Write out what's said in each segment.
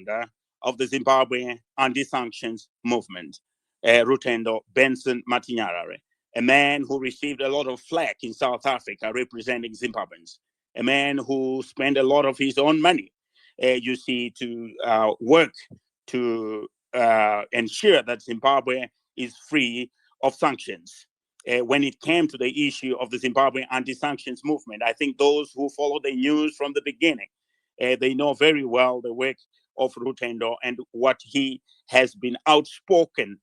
founder of the Zimbabwe anti-sanctions movement, Rutendo Matinyarare, a man who received a lot of flack in South Africa representing Zimbabweans, a man who spent a lot of his own money, you see, to work to ensure that Zimbabwe is free of sanctions. When it came to the issue of the Zimbabwe anti-sanctions movement, I think those who follow the news from the beginning, they know very well the work of Rutendo and what he has been outspoken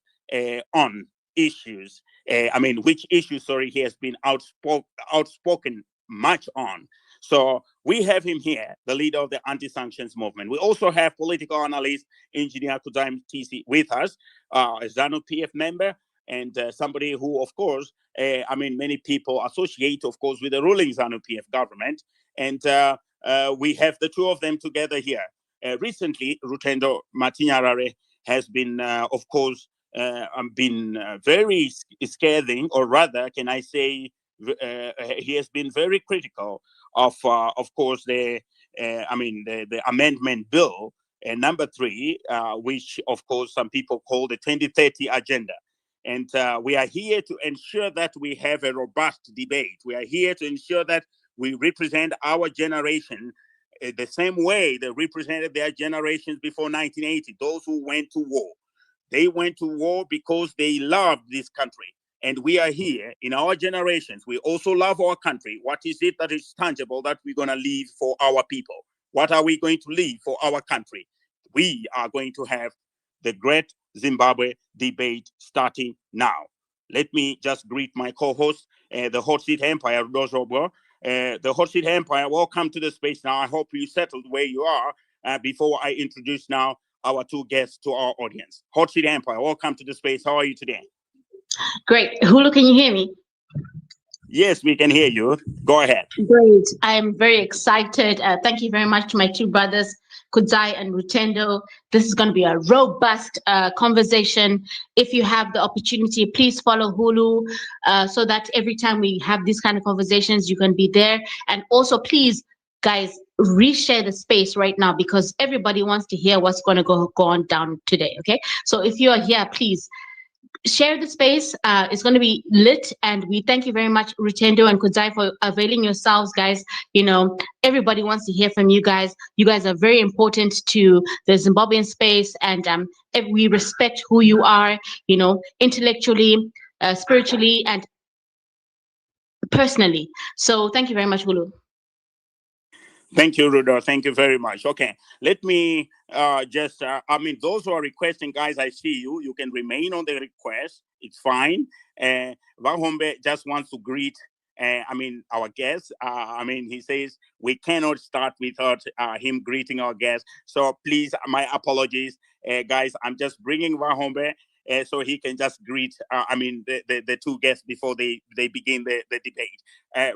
on issues. Which issues, he has been outspoken much on. So we have him here, the leader of the anti-sanctions movement. We also have political analyst, engineer Kuzai TC with us, a ZANU PF member, and somebody who, of course, many people associate, of course, with the ruling ZANU PF government. And we have the two of them together here. Recently, Rutendo Matinyarare has been, of course, been very scathing, or rather, can I say, he has been very critical of course, the amendment bill number 3, which, of course, some people call the 2030 agenda. And we are here to ensure that we have a robust debate. We are here to ensure that we represent our generation the same way they represented their generations before 1980, those who went to war. They went to war because they loved this country. And we are here in our generations. We also love our country. What is it that is tangible that we're going to leave for our people? What are we going to leave for our country? We are going to have the great Zimbabwe debate starting now. Let me just greet my co-host, the Hot Seat Empire, Dozobo. The Hot Seat Empire, welcome to the space now. I hope you settled where you are before I introduce now our two guests to our audience. Hot Seat Empire, welcome to the space. How are you today? Great. Hulu, can you hear me? Yes, we can hear you. Go ahead. Great. I'm very excited. Thank you very much to my two brothers, Kudzai and Rutendo. This is going to be a robust conversation. If you have the opportunity, please follow Hulu so that every time we have these kind of conversations, you can be there. And also, please, guys, reshare the space right now because everybody wants to hear what's going to go on down today. Okay. So if you are here, please share the space. It's going to be lit, and we thank you very much, Rutendo and Kudzai, for availing yourselves, guys. You know, everybody wants to hear from you guys. You guys are very important to the Zimbabwean space, and we respect who you are, you know, intellectually, spiritually, and personally. So thank you very much, Hulu. Thank you, Rudo. Thank you very much. Okay, let me those who are requesting, guys, I see you. You can remain on the request. It's fine. Vahombe just wants to greet, our guests. He says we cannot start without him greeting our guests. So please, my apologies, guys. I'm just bringing Vahombe so he can just greet, the two guests before they begin the debate.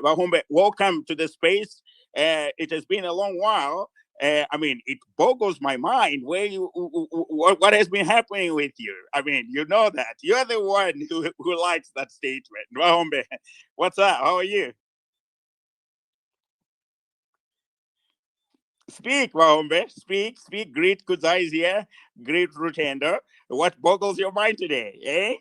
Vahombe, welcome to the space. It has been a long while. It boggles my mind where what has been happening with you. You know that you're the one who likes that statement. Wahombe, what's up? How are you? Speak, Wahombe. Speak. Greet Kudzai is here. Greet Rutendo. What boggles your mind today, eh?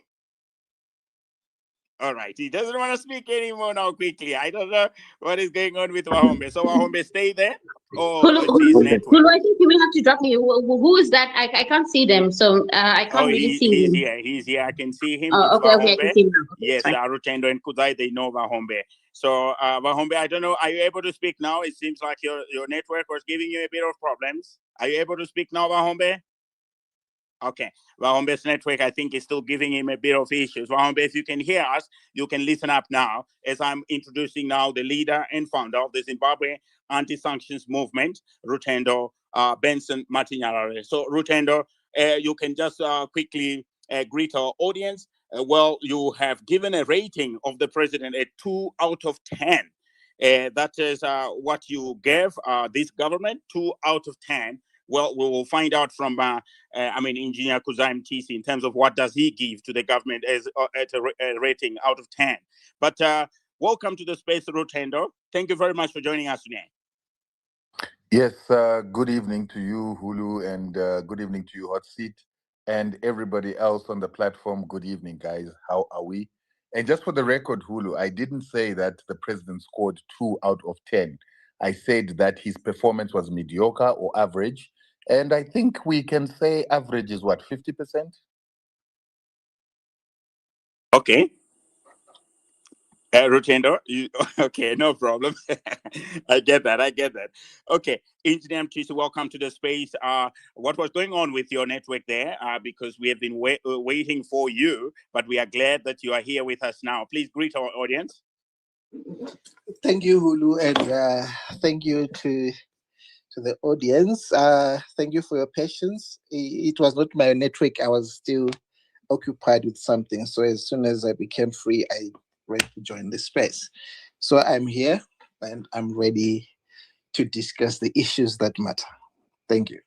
All right. He doesn't want to speak anymore now quickly. I don't know what is going on with Wahombe. So Wahombe, stay there. Hulu, I think you will have to drop me. Who is that? I can't see them, so I can't really see him. He's here. I can see him. Oh, okay, I can see him. Yes, Rutendo and Kudzai, they know Wahombe. So Wahombe, I don't know. Are you able to speak now? It seems like your network was giving you a bit of problems. Are you able to speak now, Wahombe? Okay. Wahombe's network, I think, is still giving him a bit of issues. Wahombe, if you can hear us, you can listen up now as I'm introducing now the leader and founder of the Zimbabwe anti-sanctions movement, Rutendo Matinyarare. So, Rutendo, you can just quickly greet our audience. You have given a rating of the president a 2 out of 10. That is what you gave this government, 2 out of 10. Well, we will find out from, Engineer Kuzai TC in terms of what does he give to the government as at a rating out of 10. But welcome to the space, Rutendo. Thank you very much for joining us today. Yes, good evening to you, Hulu, and good evening to you, Hot Seat, and everybody else on the platform. Good evening, guys. How are we? And just for the record, Hulu, I didn't say that the president scored 2 out of 10. I said that his performance was mediocre or average. And I think we can say average is what, 50%? Okay. Rutendo, okay, no problem. I get that. I get that. Okay, Engineer Mtisi, welcome to the space. What was going on with your network there? Because we have been waiting for you, but we are glad that you are here with us now. Please greet our audience. Thank you, Hulu, and thank you to the audience. Thank you for your patience. It was not my network. I was still occupied with something. So as soon as I became free, I ready to join the space. So I'm here and I'm ready to discuss the issues that matter. Thank you.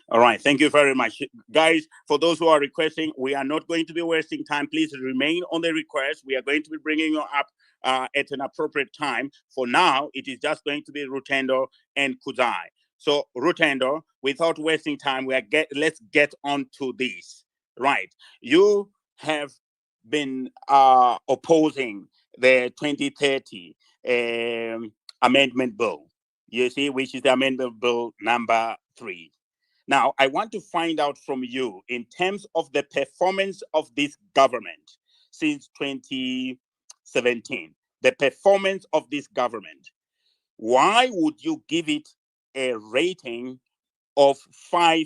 All right, thank you very much. Guys, for those who are requesting, we are not going to be wasting time. Please remain on the request. We are going to be bringing you up at an appropriate time. For now, it is just going to be Rutendo and Kuzai. So, Rutendo, without wasting time, let's get on to this. Right. You have been opposing the 2030 amendment bill, you see, which is the amendment bill number 3. Now, I want to find out from you in terms of the performance of this government since 2017, the performance of this government. Why would you give it a rating of 5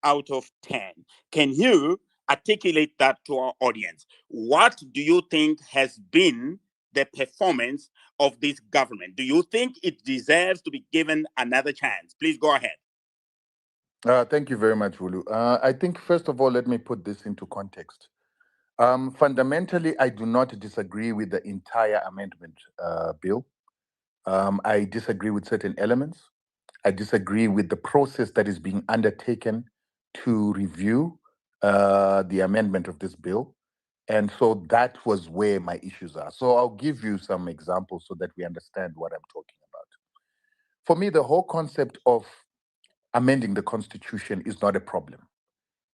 out of 10? Can you articulate that to our audience? What do you think has been the performance of this government? Do you think it deserves to be given another chance? Please go ahead. Thank you very much, Hulu. I think, first of all, let me put this into context. Fundamentally, I do not disagree with the entire amendment bill. I disagree with certain elements. I disagree with the process that is being undertaken to review the amendment of this bill. And so that was where my issues are. So I'll give you some examples so that we understand what I'm talking about. For me, the whole concept of amending the Constitution is not a problem.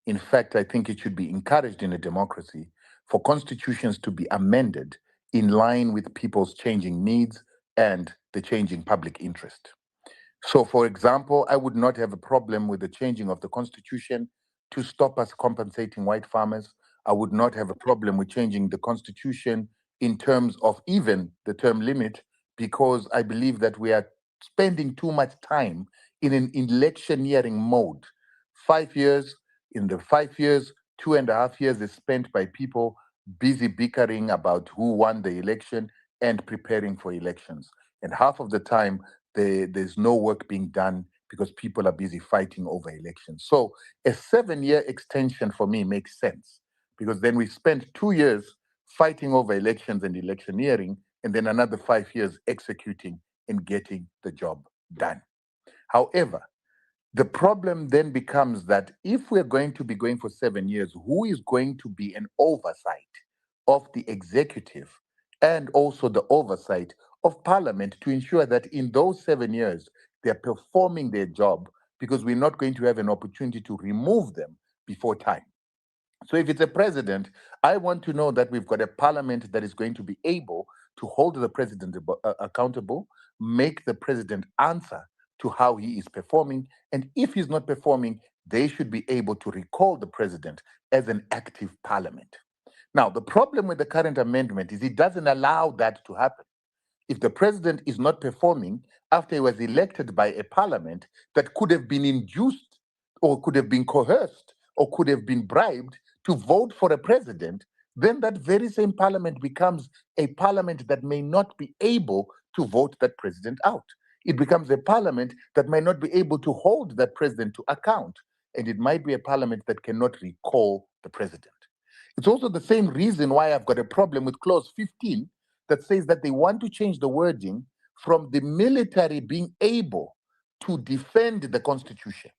In fact, I think it should be encouraged in a democracy for constitutions to be amended in line with people's changing needs and the changing public interest. So, for example, I would not have a problem with the changing of the constitution to stop us compensating white farmers. I would not have a problem with changing the constitution in terms of even the term limit, because I believe that we are spending too much time in an electioneering mode. 5 years, in the 5 years, 2.5 years is spent by people busy bickering about who won the election and preparing for elections. And half of the time, there's no work being done because people are busy fighting over elections. So a 7-year extension for me makes sense, because then we spend 2 years fighting over elections and electioneering, and then another 5 years executing and getting the job done. However, the problem then becomes that if we're going to be going for 7 years, who is going to be an oversight of the executive and also the oversight of parliament to ensure that in those 7 years they're performing their job, because we're not going to have an opportunity to remove them before time. So if it's a president, I want to know that we've got a parliament that is going to be able to hold the president accountable, make the president answer to how he is performing. And if he's not performing, they should be able to recall the president as an active parliament. Now, the problem with the current amendment is it doesn't allow that to happen. If the president is not performing after he was elected by a parliament that could have been induced or could have been coerced or could have been bribed to vote for a president, then that very same parliament becomes a parliament that may not be able to vote that president out. It becomes a parliament that might not be able to hold that president to account. And it might be a parliament that cannot recall the president. It's also the same reason why I've got a problem with clause 15 that says that they want to change the wording from the military being able to defend the Constitution.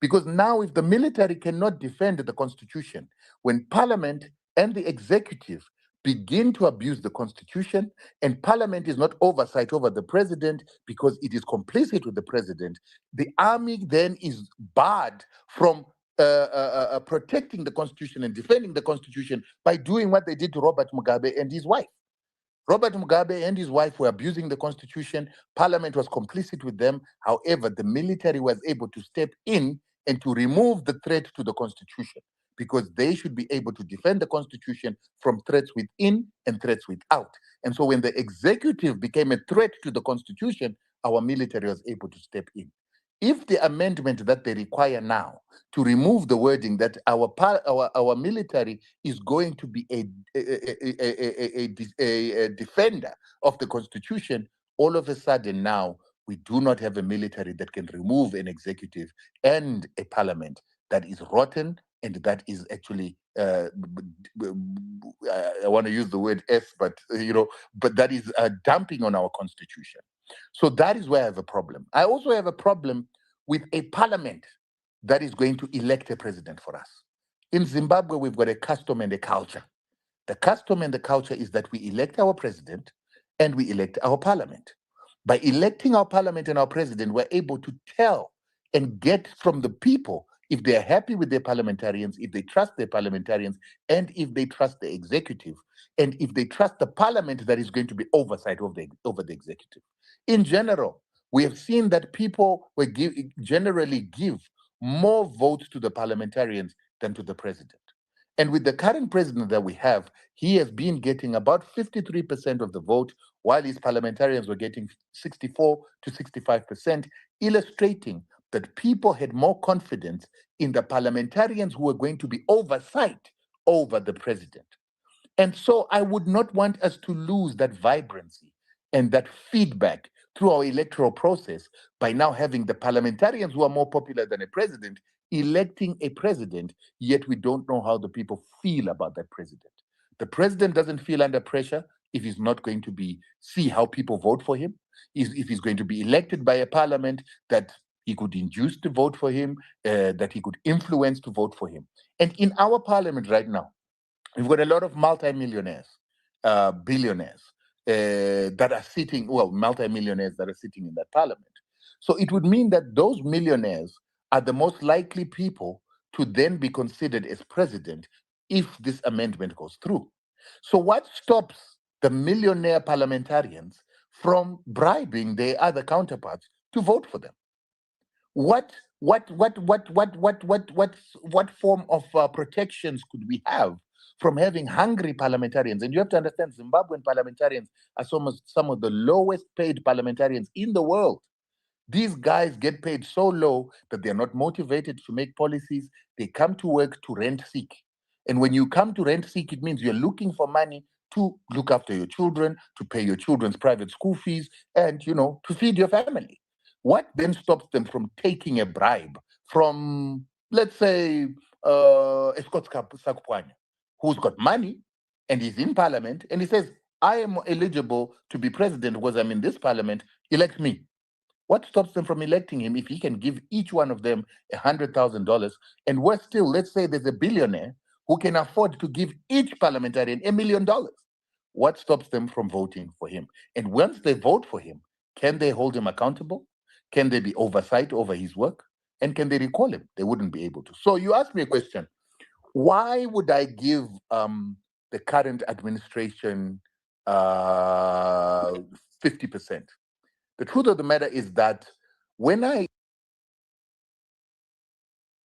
Because now, if the military cannot defend the Constitution, when Parliament and the executive begin to abuse the constitution, and parliament is not oversight over the president because it is complicit with the president, the army then is barred from protecting the constitution and defending the constitution by doing what they did to Robert Mugabe and his wife. Robert Mugabe and his wife were abusing the constitution. Parliament was complicit with them. However, the military was able to step in and to remove the threat to the constitution, because they should be able to defend the constitution from threats within and threats without. And so when the executive became a threat to the constitution, our military was able to step in. If the amendment that they require now to remove the wording that our military is going to be a defender of the constitution, all of a sudden now we do not have a military that can remove an executive and a parliament that is rotten and that is actually I want to use the word but that is dumping on our constitution. So that is where I have a problem. I also have a problem with a parliament that is going to elect a president for us. In Zimbabwe, we've got a custom and a culture. The custom and the culture is that we elect our president and we elect our parliament. By electing our parliament and our president, we're able to tell and get from the people if they're happy with their parliamentarians, if they trust their parliamentarians, and if they trust the executive, and if they trust the parliament that is going to be oversight over the executive. In general, we have seen that people generally give more votes to the parliamentarians than to the president. And with the current president that we have, he has been getting about 53% of the vote, while his parliamentarians were getting 64 to 65%, illustrating that people had more confidence in the parliamentarians who were going to be oversight over the president. And so I would not want us to lose that vibrancy and that feedback through our electoral process by now having the parliamentarians who are more popular than a president electing a president, yet we don't know how the people feel about that president. The president doesn't feel under pressure if he's not going to see how people vote for him, if he's going to be elected by a parliament that he could induce to vote for him, that he could influence to vote for him. And in our parliament right now, we've got a lot of multimillionaires, billionaires that are sitting, multimillionaires that are sitting in that parliament. So it would mean that those millionaires are the most likely people to then be considered as president if this amendment goes through. So what stops the millionaire parliamentarians from bribing their other counterparts to vote for them? What form of protections could we have from having hungry parliamentarians? And you have to understand, Zimbabwean parliamentarians are some of the lowest paid parliamentarians in the world. These guys get paid so low that they're not motivated to make policies. They come to work to rent seek. And when you come to rent seek, it means you're looking for money to look after your children, to pay your children's private school fees, and, to feed your family. What then stops them from taking a bribe from, let's say, Scott Sakupwanya, who's got money and he's in parliament, and he says, I am eligible to be president because I'm in this parliament, elect me. What stops them from electing him if he can give each one of them $100,000? And worse still, let's say there's a billionaire who can afford to give each parliamentarian $1 million. What stops them from voting for him? And once they vote for him, can they hold him accountable? Can there be oversight over his work? And can they recall him? They wouldn't be able to. So you asked me a question. Why would I give the current administration 50%? The truth of the matter is that when I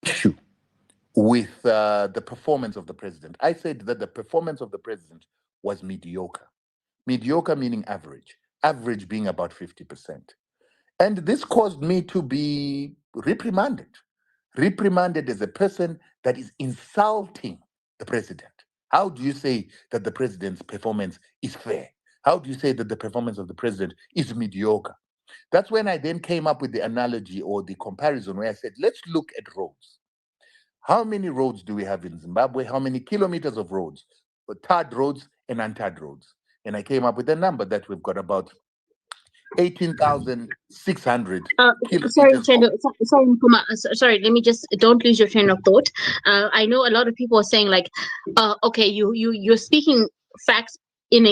issue with the performance of the president, I said that the performance of the president was mediocre. Mediocre meaning average, average being about 50%. And this caused me to be reprimanded as a person that is insulting the president. How do you say that the president's performance is fair? How do you say that the performance of the president is mediocre? That's when I then came up with the analogy or the comparison where I said, let's look at roads. How many roads do we have in Zimbabwe? How many kilometers of roads? Tarred roads and untarred roads. And I came up with a number that we've got about 18,600 kilometers. Sorry, Nkuma. Sorry, let me just, don't lose your train of thought. I know a lot of people are saying like, okay, you're speaking facts in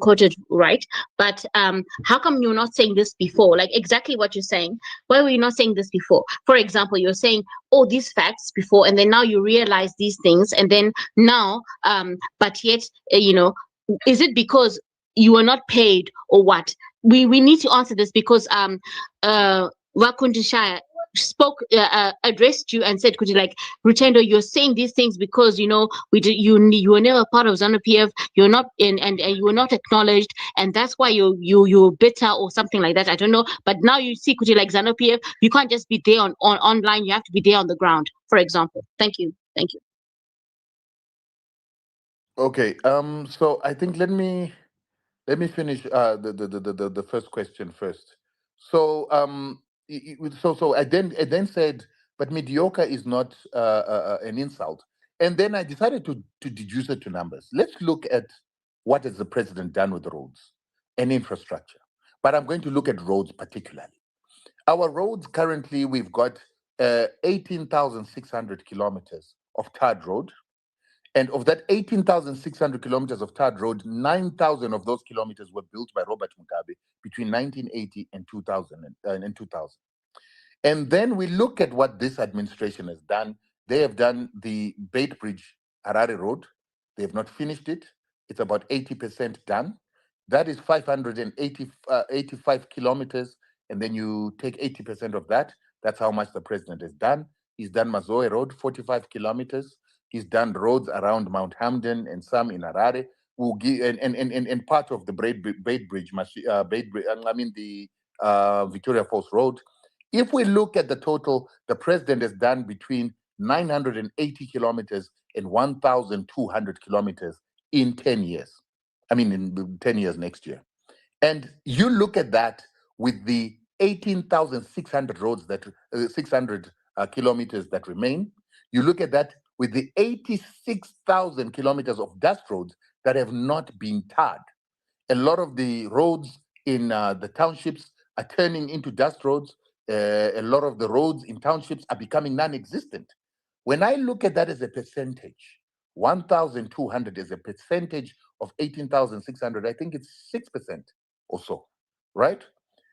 quoted, right? But how come you're not saying this before? Like exactly what you're saying. Why were you not saying this before? For example, you're saying, oh, these facts before, and then now you realize these things, and then now, but yet, is it because you were not paid or what? We need to answer this because Wakundi Shire spoke addressed you and said, could you, like, Rutendo, you're saying these things because you were never part of ZANU PF, you're not in, and you were not acknowledged, and that's why you're bitter or something like that. I don't know, but now you see, could you, like, ZANU PF, you can't just be there on online, you have to be there on the ground, for example. Thank you. Okay. So I think let me finish the first question first. So so I then said, but mediocre is not an insult, and then I decided to deduce it to numbers. Let's look at what has the president done with roads and infrastructure. But I'm going to look at roads particularly. Our roads currently, we've got 18,600 kilometers of tarred road. And of that 18,600 kilometers of tarred road, 9,000 of those kilometers were built by Robert Mugabe between 1980 and 2000. And then we look at what this administration has done. They have done the Beitbridge Harare Road. They have not finished it. It's about 80% done. That is 585 kilometers. And then you take 80% of that. That's how much the president has done. He's done Mazoe Road, 45 kilometers. He's done roads around Mount Hamden and some in Harare. We'll give, and part of the Beitbridge, the Victoria Falls Road. If we look at the total, the president has done between 980 kilometers and 1,200 kilometers in 10 years. I mean, in 10 years next year. And you look at that with the 18,600 roads that 600 kilometers that remain. You look at that with the 86,000 kilometers of dust roads that have not been tarred. A lot of the roads in the townships are turning into dust roads. A lot of the roads in townships are becoming non-existent. When I look at that as a percentage, 1,200 is a percentage of 18,600. I think it's 6% or so, right?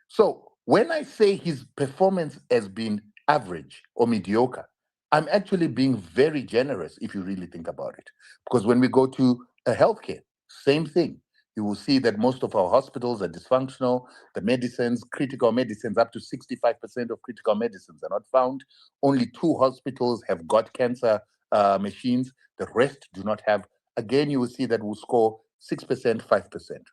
So when I say his performance has been average or mediocre, I'm actually being very generous if you really think about it. Because when we go to healthcare, same thing. You will see that most of our hospitals are dysfunctional. The medicines, critical medicines, up to 65% of critical medicines are not found. Only 2 hospitals have got cancer machines. The rest do not have. Again, you will see that we'll score 6%, 5%.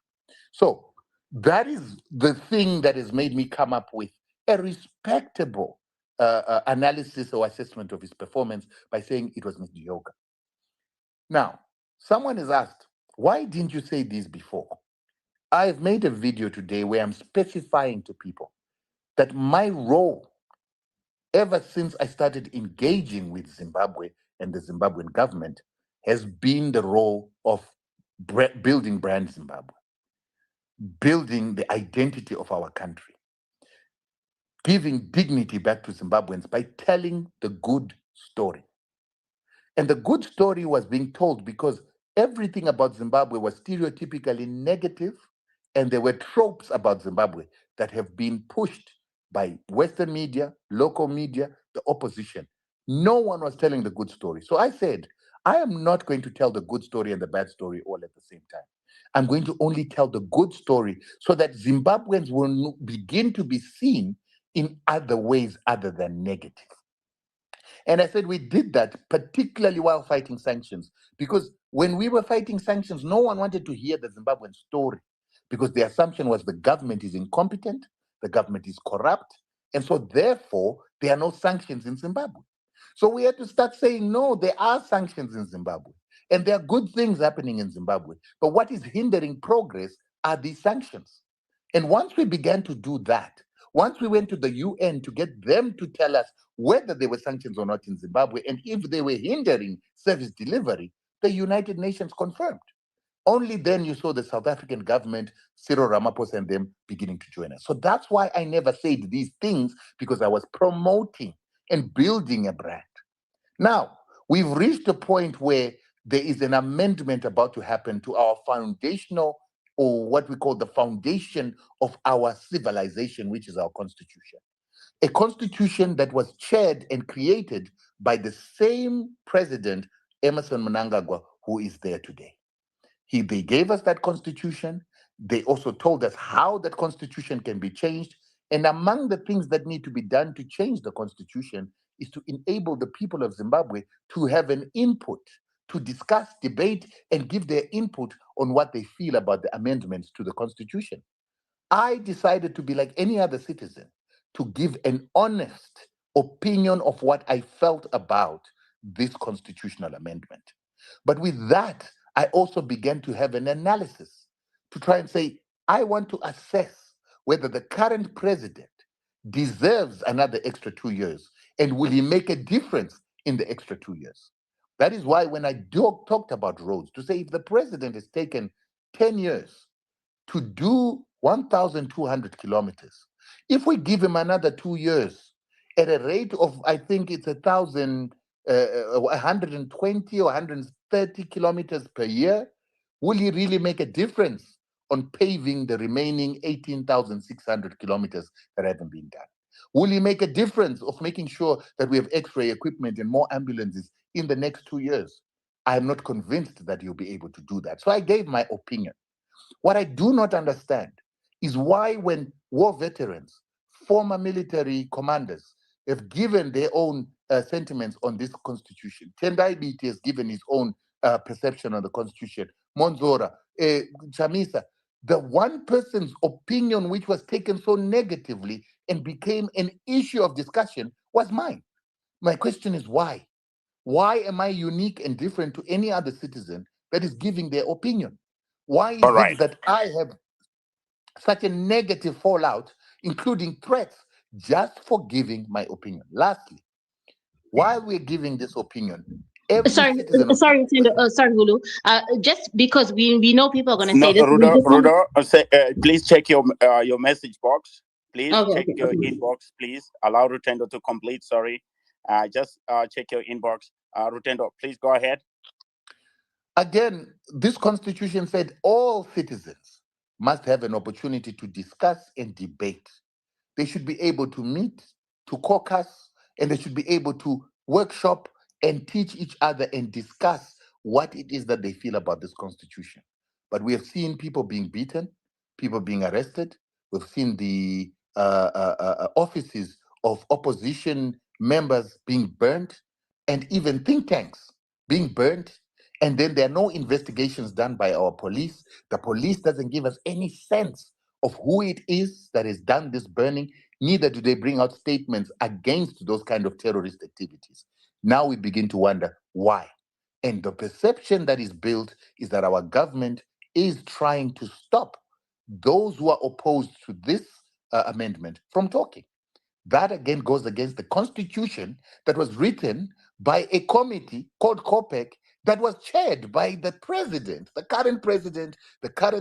So that is the thing that has made me come up with a respectable analysis or assessment of his performance by saying it was mediocre. Now, someone has asked, why didn't you say this before? I've made a video today where I'm specifying to people that my role, ever since I started engaging with Zimbabwe and the Zimbabwean government, has been the role of building brand Zimbabwe, building the identity of our country, giving dignity back to Zimbabweans by telling the good story. And the good story was being told because everything about Zimbabwe was stereotypically negative, and there were tropes about Zimbabwe that have been pushed by Western media, local media, the opposition. No one was telling the good story. So I said, I am not going to tell the good story and the bad story all at the same time. I'm going to only tell the good story so that Zimbabweans will begin to be seen in other ways other than negative. And I said we did that particularly while fighting sanctions, because when we were fighting sanctions, no one wanted to hear the Zimbabwean story because the assumption was the government is incompetent, the government is corrupt, and so therefore there are no sanctions in Zimbabwe. So we had to start saying, no, there are sanctions in Zimbabwe, and there are good things happening in Zimbabwe. But what is hindering progress are these sanctions. And once we began to do that, once we went to the UN to get them to tell us whether there were sanctions or not in Zimbabwe, and if they were hindering service delivery, the United Nations confirmed. Only then you saw the South African government, Cyril Ramaphosa and them beginning to join us. So that's why I never said these things, because I was promoting and building a brand. Now, we've reached a point where there is an amendment about to happen to our foundational, or what we call the foundation of our civilization, which is our constitution. A constitution that was chaired and created by the same president, Emerson Mnangagwa, who is there today. They gave us that constitution. They also told us how that constitution can be changed. And among the things that need to be done to change the constitution is to enable the people of Zimbabwe to have an input, to discuss, debate, and give their input on what they feel about the amendments to the constitution. I decided to be like any other citizen, to give an honest opinion of what I felt about this constitutional amendment. But with that, I also began to have an analysis to try and say, I want to assess whether the current president deserves another extra 2 years, and will he make a difference in the extra 2 years? That is why when I talked about roads, to say if the president has taken 10 years to do 1,200 kilometers, if we give him another 2 years at a rate of, I think it's 120 or 130 kilometers per year, will he really make a difference on paving the remaining 18,600 kilometers that haven't been done? Will he make a difference of making sure that we have X-ray equipment and more ambulances in the next 2 years? I am not convinced that he'll be able to do that. So I gave my opinion. What I do not understand is why, when war veterans, former military commanders, have given their own sentiments on this constitution, Tendai Biti has given his own perception on the constitution, Monzora, Chamisa, the one person's opinion which was taken so negatively and became an issue of discussion was mine. My question is why? Why am I unique and different to any other citizen that is giving their opinion? Why is All right. it that I have such a negative fallout, including threats, just for giving my opinion? Lastly, while we're giving this opinion, every citizen of Sorry, Hulu. Just because we know people are going to No, say this. Ruda, please check your message box. Please check your Okay. inbox. Please allow Rutendo to complete. Sorry, just check your inbox. Rutendo, please go ahead. Again, this constitution said all citizens must have an opportunity to discuss and debate. They should be able to meet, to caucus, and they should be able to workshop and teach each other and discuss what it is that they feel about this constitution. But we have seen people being beaten, people being arrested. We've seen the offices of opposition members being burnt, and even think tanks being burnt. And then there are no investigations done by our police. The police doesn't give us any sense of who it is that has done this burning. Neither do they bring out statements against those kind of terrorist activities. Now we begin to wonder why. And the perception that is built is that our government is trying to stop those who are opposed to this amendment from talking. That again goes against the constitution that was written by a committee called COPEC that was chaired by the president, the current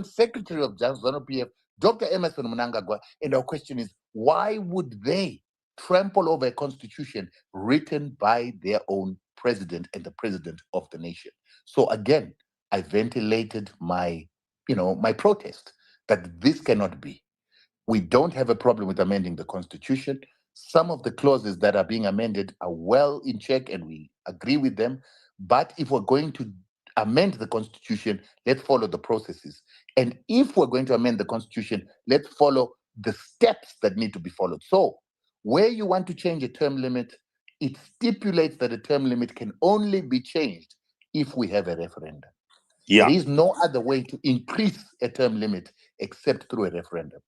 secretary of ZANU-PF, Dr. Emerson Mnangagwa. And our question is, why would they trample over a constitution written by their own president and the president of the nation? So again, I ventilated my protest that this cannot be. We don't have a problem with amending the constitution. Some of the clauses that are being amended are well in check and we agree with them. But if we're going to amend the constitution, let's follow the processes. And if we're going to amend the constitution, let's follow the steps that need to be followed. So where you want to change a term limit, it stipulates that a term limit can only be changed if we have a referendum. Yeah. There is no other way to increase a term limit except through a referendum.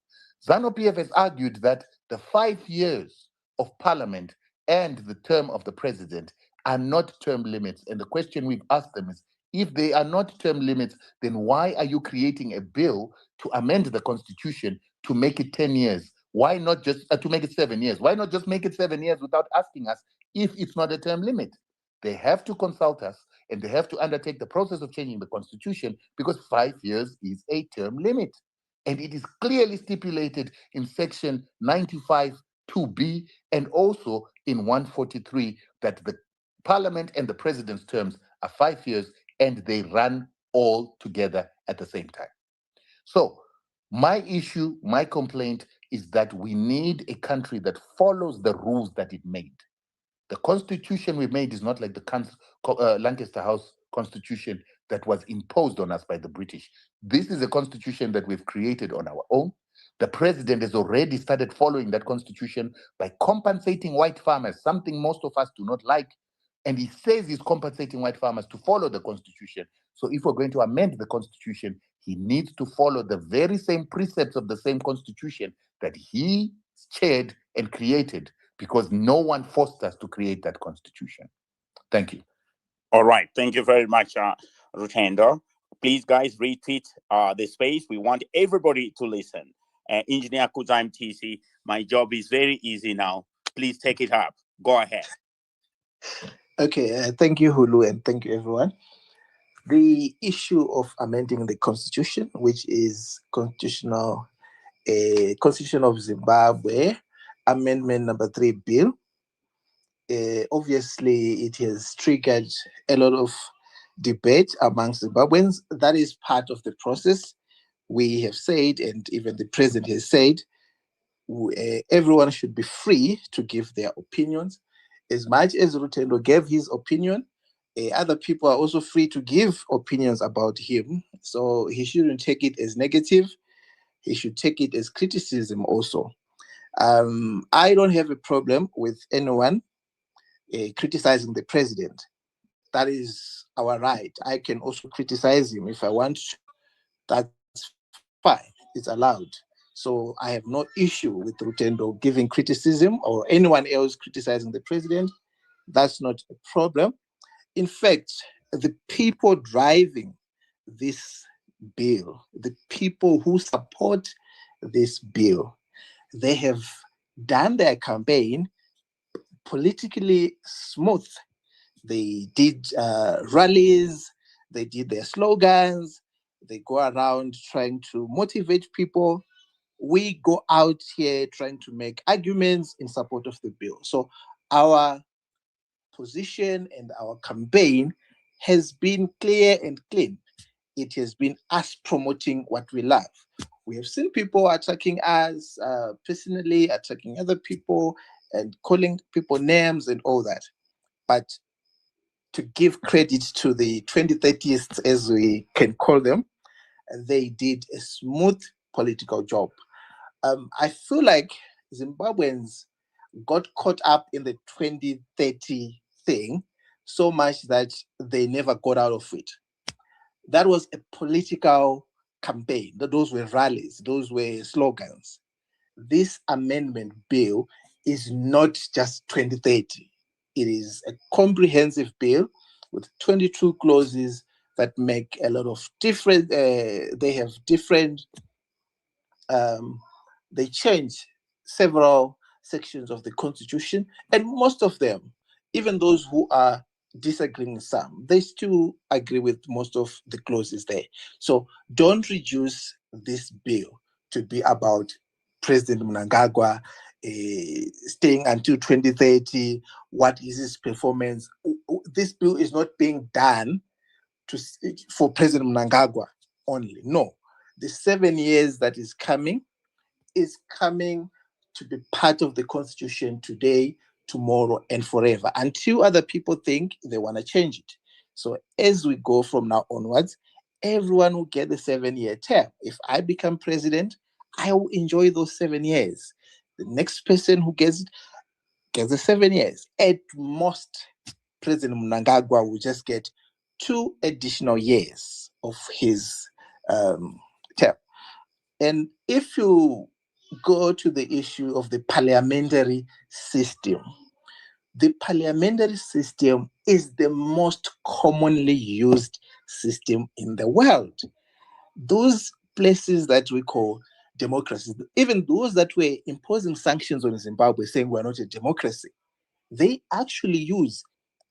ZANU-PF has argued that the 5 years of parliament and the term of the president are not term limits. And the question we've asked them is, if they are not term limits, then why are you creating a bill to amend the constitution to make it 10 years? Why not just to make it 7 years? Why not just make it 7 years without asking us if it's not a term limit? They have to consult us and they have to undertake the process of changing the constitution, because 5 years is a term limit. And it is clearly stipulated in section 95 2B and also in 143 that the parliament and the president's terms are 5 years and they run all together at the same time. So my issue, my complaint is that we need a country that follows the rules that it made. The constitution we made is not like the Lancaster House constitution that was imposed on us by the British. This is a constitution that we've created on our own. The president has already started following that constitution by compensating white farmers, something most of us do not like. And he says he's compensating white farmers to follow the constitution. So if we're going to amend the constitution, he needs to follow the very same precepts of the same constitution that he chaired and created, because no one forced us to create that constitution. Thank you. All right. Thank you very much, Rutendo. Please, guys, retweet the space. We want everybody to listen. Engineer Kudzai MTC, my job is very easy now. Please take it up. Go ahead. Okay, thank you, Hulu, and thank you, everyone. The issue of amending the constitution, which is Constitution of Zimbabwe, Amendment number 3 bill, obviously it has triggered a lot of debate among Zimbabweans. That is part of the process. We have said, and even the president has said, everyone should be free to give their opinions. As much as Rutendo gave his opinion, other people are also free to give opinions about him. So he shouldn't take it as negative. He should take it as criticism also. I don't have a problem with anyone criticizing the president. That is our right. I can also criticize him if I want to. That's fine. It's allowed. So I have no issue with Rutendo giving criticism or anyone else criticizing the president. That's not a problem. In fact, the people driving this bill, the people who support this bill, they have done their campaign politically smooth. They did rallies, they did their slogans, they go around trying to motivate people. We go out here trying to make arguments in support of the bill. So our position and our campaign has been clear and clean. It has been us promoting what we love. We have seen people attacking us personally, attacking other people, and calling people names and all that. But to give credit to the 2030ists, as we can call them, they did a smooth political job. I feel like Zimbabweans got caught up in the 2030 thing so much that they never got out of it. That was a political campaign. Those were rallies, those were slogans. This amendment bill is not just 2030. It is a comprehensive bill with 22 clauses that make a lot of different, they have different, they change several sections of the Constitution, and most of them, even those who are disagreeing some, they still agree with most of the clauses there. So don't reduce this bill to be about President Mnangagwa staying until 2030. What is his performance? This bill is not being done for President Mnangagwa only. No, the 7 years that is coming to be part of the Constitution today, tomorrow, and forever, until other people think they want to change it. So as we go from now onwards, everyone will get the 7-year term. If I become president, I will enjoy those 7 years. The next person who gets it gets the 7 years. At most, President Mnangagwa will just get 2 additional years of his term. And if you go to the issue of the parliamentary system, the parliamentary system is the most commonly used system in the world. Those places that we call democracies, even those that were imposing sanctions on Zimbabwe saying we're not a democracy, they actually use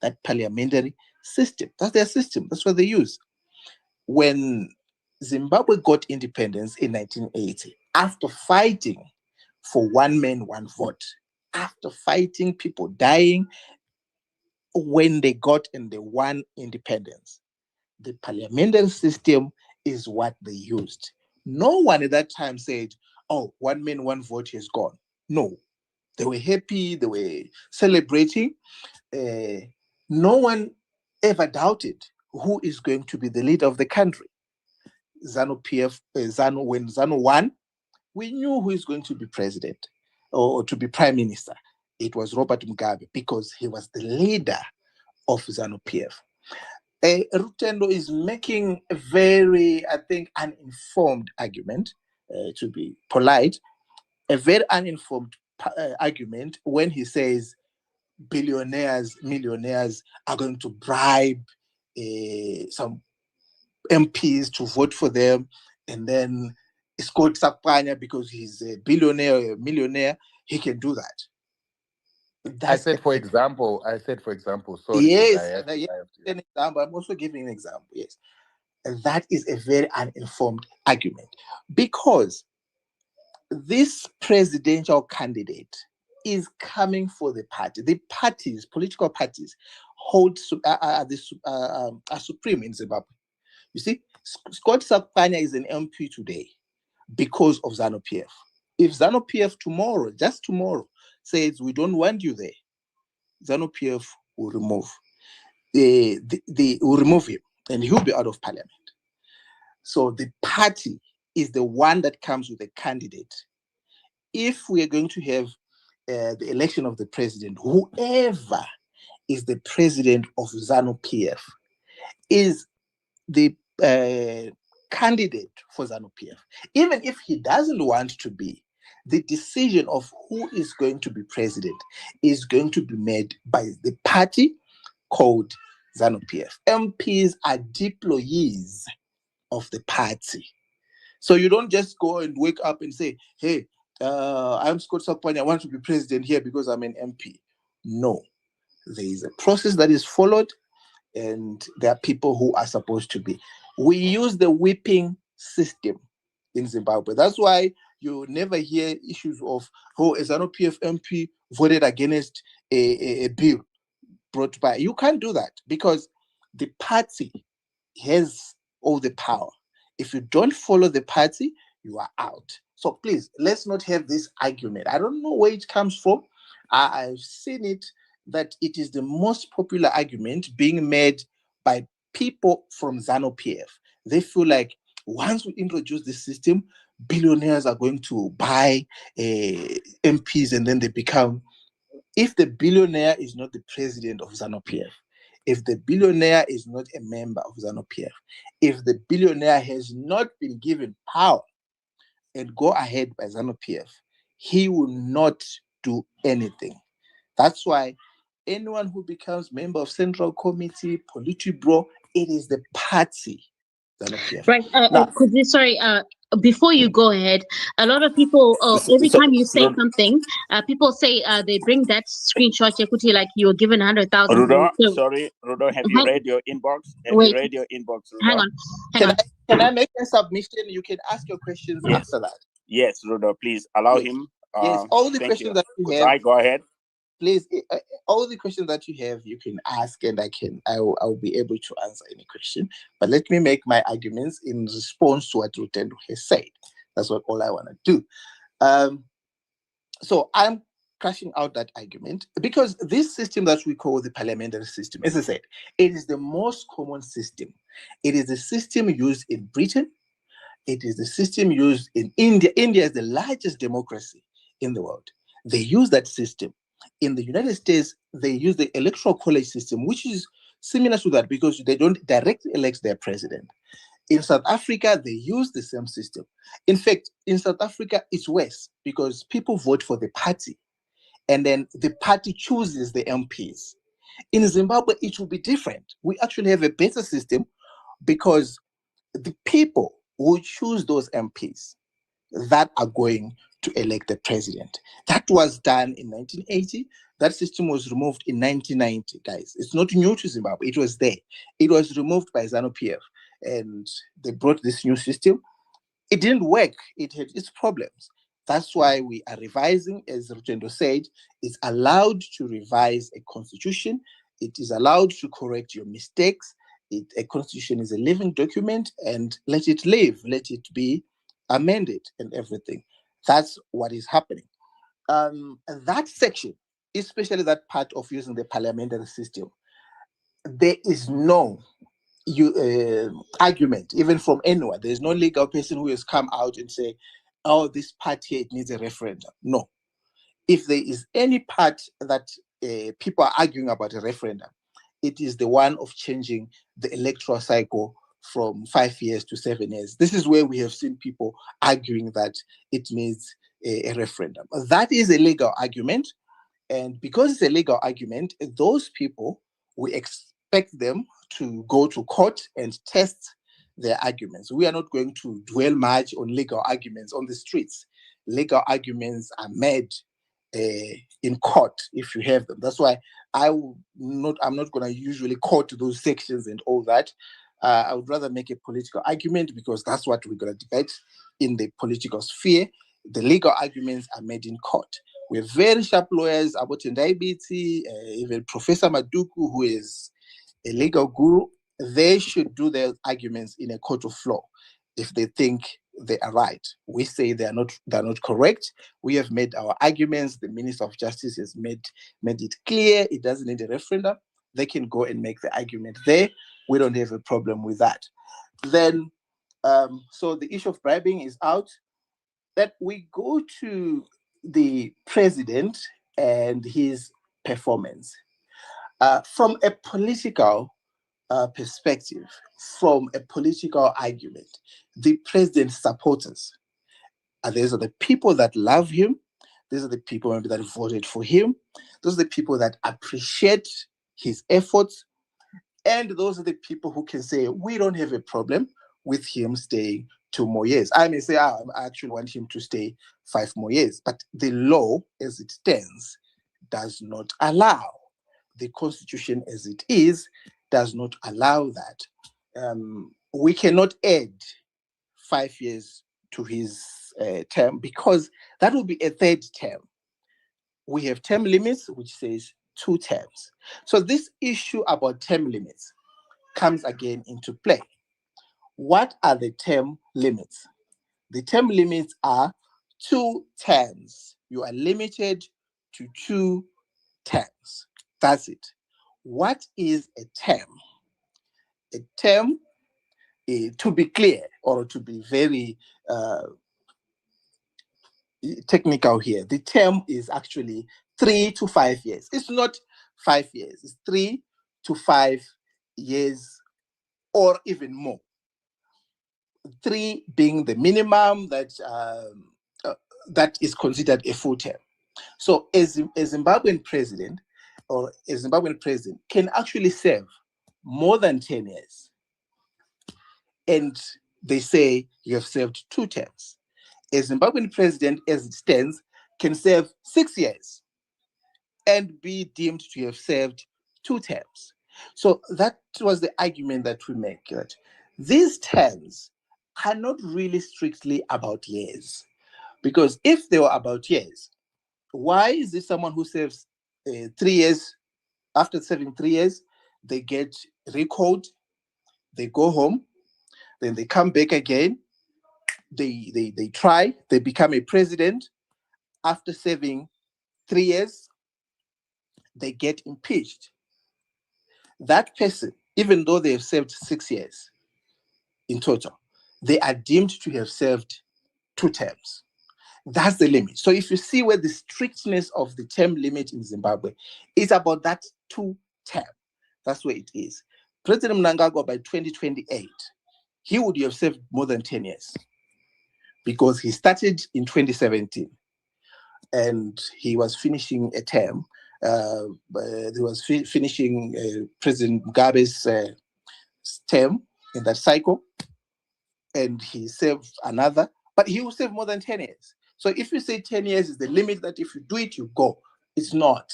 that parliamentary system. That's their system. That's what they use. When Zimbabwe got independence in 1980, after fighting for one man, one vote, after fighting, people dying, when they got and they won independence, the parliamentary system is what they used. No one at that time said, oh, 1 man, 1 vote has gone. No, they were happy, they were celebrating. No one ever doubted who is going to be the leader of the country. ZANU PF, ZANU, when ZANU won, we knew who is going to be president or to be prime minister. It was Robert Mugabe because he was the leader of ZANU PF. Rutendo is making a very, I think, uninformed argument, to be polite, a very uninformed argument when he says billionaires, millionaires are going to bribe some MPs to vote for them, and then Scott Sapanya, because he's a billionaire or a millionaire, he can do that. I said, for example, sorry. Yes, an example. I'm also giving an example. Yes, and that is a very uninformed argument because this presidential candidate is coming for the party. The parties, political parties, are supreme in Zimbabwe. You see, Scott Sapanya is an MP today because of ZANU PF. If ZANU PF tomorrow, just tomorrow, says we don't want you there, ZANU PF will remove will remove him, and he'll be out of parliament. So the party is the one that comes with a candidate. If we are going to have the election of the president, whoever is the president of ZANU PF is the candidate for ZANU PF. Even if he doesn't want to be, the decision of who is going to be president is going to be made by the party called ZANU PF. MPs are deployees of the party. So you don't just go and wake up and say, hey, I'm Scott Sapanya, I want to be president here because I'm an MP. No, there is a process that is followed, and there are people who are supposed to be. We use the whipping system in Zimbabwe. That's why you never hear issues of, oh, a ZANU PF MP voted against a bill brought by. You can't do that because the party has all the power. If you don't follow the party, you are out. So please, let's not have this argument. I don't know where it comes from. I've seen it, that it is the most popular argument being made by people from ZANU PF. They feel like once we introduce this system, billionaires are going to buy MPs, and then they become, if the billionaire is not the president of ZANU PF, if the billionaire is not a member of ZANU PF, if the billionaire has not been given power and go ahead by ZANU PF, he will not do anything. That's why anyone who becomes member of Central Committee, Politburo, it is the party. Right. Sorry, before you go ahead, a lot of people, every time you say something, people say they bring that screenshot, like you were given 100,000. Sorry, Rudo, have you read your inbox? Wait. You read your inbox, Rudo? Hang on. Can I make a submission? You can ask your questions after that. Yes, Rudo, please allow him. Yes, all the questions that you have. Go ahead. Please, all the questions that you have, you can ask, and I'll be able to answer any question. But let me make my arguments in response to what Rutendo has said. That's all I want to do. So I'm crashing out that argument because this system that we call the parliamentary system, as I said, it is the most common system. It is the system used in Britain. It is the system used in India. India is the largest democracy in the world. They use that system. In the United States, they use the electoral college system, which is similar to that because they don't directly elect their president. In South Africa, they use the same system. In fact, in South Africa, it's worse because people vote for the party, and then the party chooses the MPs. In Zimbabwe, it will be different. We actually have a better system because the people will choose those MPs that are going to elect the president. That was done in 1980. That system was removed in 1990, guys. It's not new to Zimbabwe. It was there. It was removed by ZANU PF, and they brought this new system. It didn't work. It had its problems. That's why we are revising, as Rutendo said. It's allowed to revise a constitution. It is allowed to correct your mistakes. a constitution is a living document, and let it live, let it be amended and everything. That's what is happening. And that section, especially that part of using the parliamentary system, there is no argument, even from anyone. There's no legal person who has come out and say, oh, this part here, it needs a referendum. No. If there is any part that people are arguing about a referendum, it is the one of changing the electoral cycle from 5 years to 7 years. This is where we have seen people arguing that it needs a referendum. That is a legal argument. And because it's a legal argument, those people, we expect them to go to court and test their arguments. We are not going to dwell much on legal arguments on the streets. Legal arguments are made in court if you have them. That's why I'm not going to usually quote those sections and all that. I would rather make a political argument, because that's what we're going to debate in the political sphere. The legal arguments are made in court. We have very sharp lawyers, about diabetes, even Professor Maduku, who is a legal guru. They should do their arguments in a court of law if they think they are right. We say they're not correct. We have made our arguments. The Minister of Justice has made it clear it doesn't need a referendum. They can go and make the argument there. We don't have a problem with that. Then, so the issue of bribing is out. That we go to the president and his performance. From a political perspective, from a political argument, the president's supporters, these are the people that love him. These are the people maybe that voted for him. Those are the people that appreciate his efforts. And those are the people who can say, we don't have a problem with him staying 2 more years. I may say, I actually want him to stay 5 more years. But the law as it stands does not allow. The constitution as it is does not allow that. We cannot add 5 years to his term, because that will be a 3rd term. We have term limits, which says 2 terms. So this issue about term limits comes again into play. What are the term limits? The term limits are 2 terms. You are limited to 2 terms. That's it. What is a term? A term, to be clear, or to be very technical here, the term is actually 3 to 5 years. It's not 5 years. It's 3 to 5 years or even more. 3 being the minimum that is considered a full term. So a Zimbabwean president or a Zimbabwean president can actually serve more than 10 years. And they say you have served 2 terms. A Zimbabwean president, as it stands, can serve 6 years and be deemed to have served 2 terms. So that was the argument that we make, that these terms are not really strictly about years. Because if they were about years, why is this someone who serves 3 years, after serving 3 years, they get recalled, they go home, then they come back again, they try, they become a president. After serving 3 years, they get impeached. That person, even though they have served 6 years in total, they are deemed to have served 2 terms. That's the limit. So if you see where the strictness of the term limit in Zimbabwe is about that 2 term, that's where it is. President Mnangagwa, by 2028, he would have served more than 10 years, because he started in 2017 and he was finishing a term. He was finishing President Mugabe's term in that cycle, and he served another, but he will serve more than 10 years. So if you say 10 years is the limit, that if you do it, you go. It's not.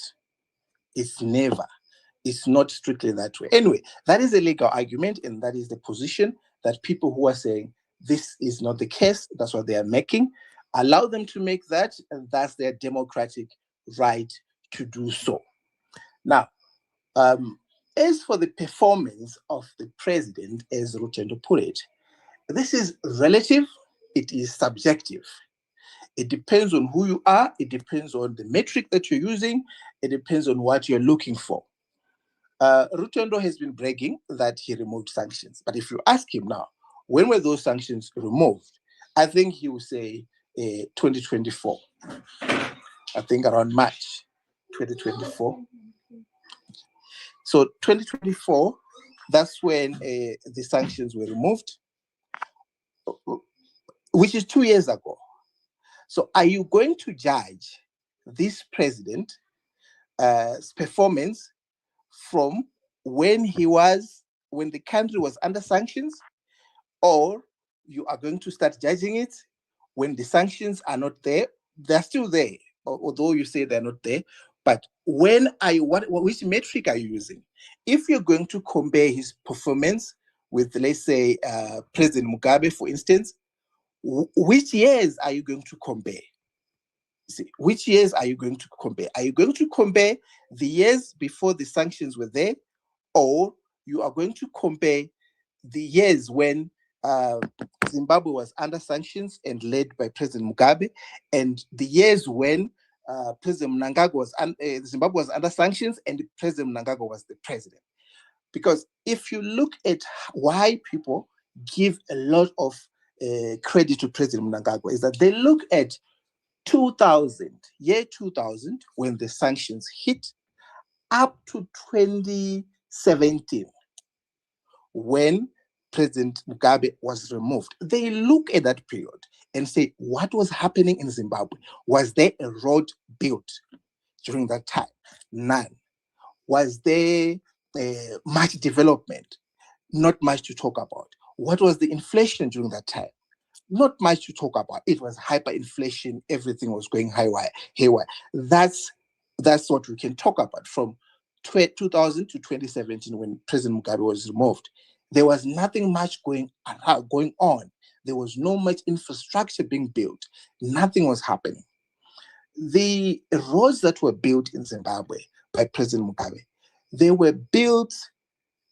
It's never. It's not strictly that way. Anyway, that is a legal argument, and that is the position that people who are saying this is not the case, that's what they are making. Allow them to make that, and that's their democratic right to do so. Now, As for the performance of the president, as Rutendo put it, this is relative, it is subjective. It depends on who you are, it depends on the metric that you're using, it depends on what you're looking for. Rutendo has been bragging that he removed sanctions. But if you ask him now, when were those sanctions removed? I think he will say 2024. I think around March 2024. So 2024, that's when the sanctions were removed, which is 2 years ago. So are you going to judge this president's performance from when the country was under sanctions, or you are going to start judging it when the sanctions are not there? They're still there, although you say they're not there. But which metric are you using? If you're going to compare his performance with, let's say, President Mugabe, for instance, which years are you going to compare? See, which years are you going to compare? Are you going to compare the years before the sanctions were there, or you are going to compare the years when Zimbabwe was under sanctions and led by President Mugabe, and the years when President Mnangagwa was Zimbabwe was under sanctions and President Mnangagwa was the president? Because if you look at why people give a lot of credit to President Mnangagwa, is that they look at 2000, when the sanctions hit, up to 2017, when President Mugabe was removed. They look at that period and say, what was happening in Zimbabwe? Was there a road built during that time? None. Was there much development? Not much to talk about. What was the inflation during that time? Not much to talk about. It was hyperinflation. Everything was going haywire. That's what we can talk about. From 2000 to 2017, when President Mugabe was removed, there was nothing much going on. There was no much infrastructure being built. Nothing was happening. The roads that were built in Zimbabwe by President Mugabe, they were built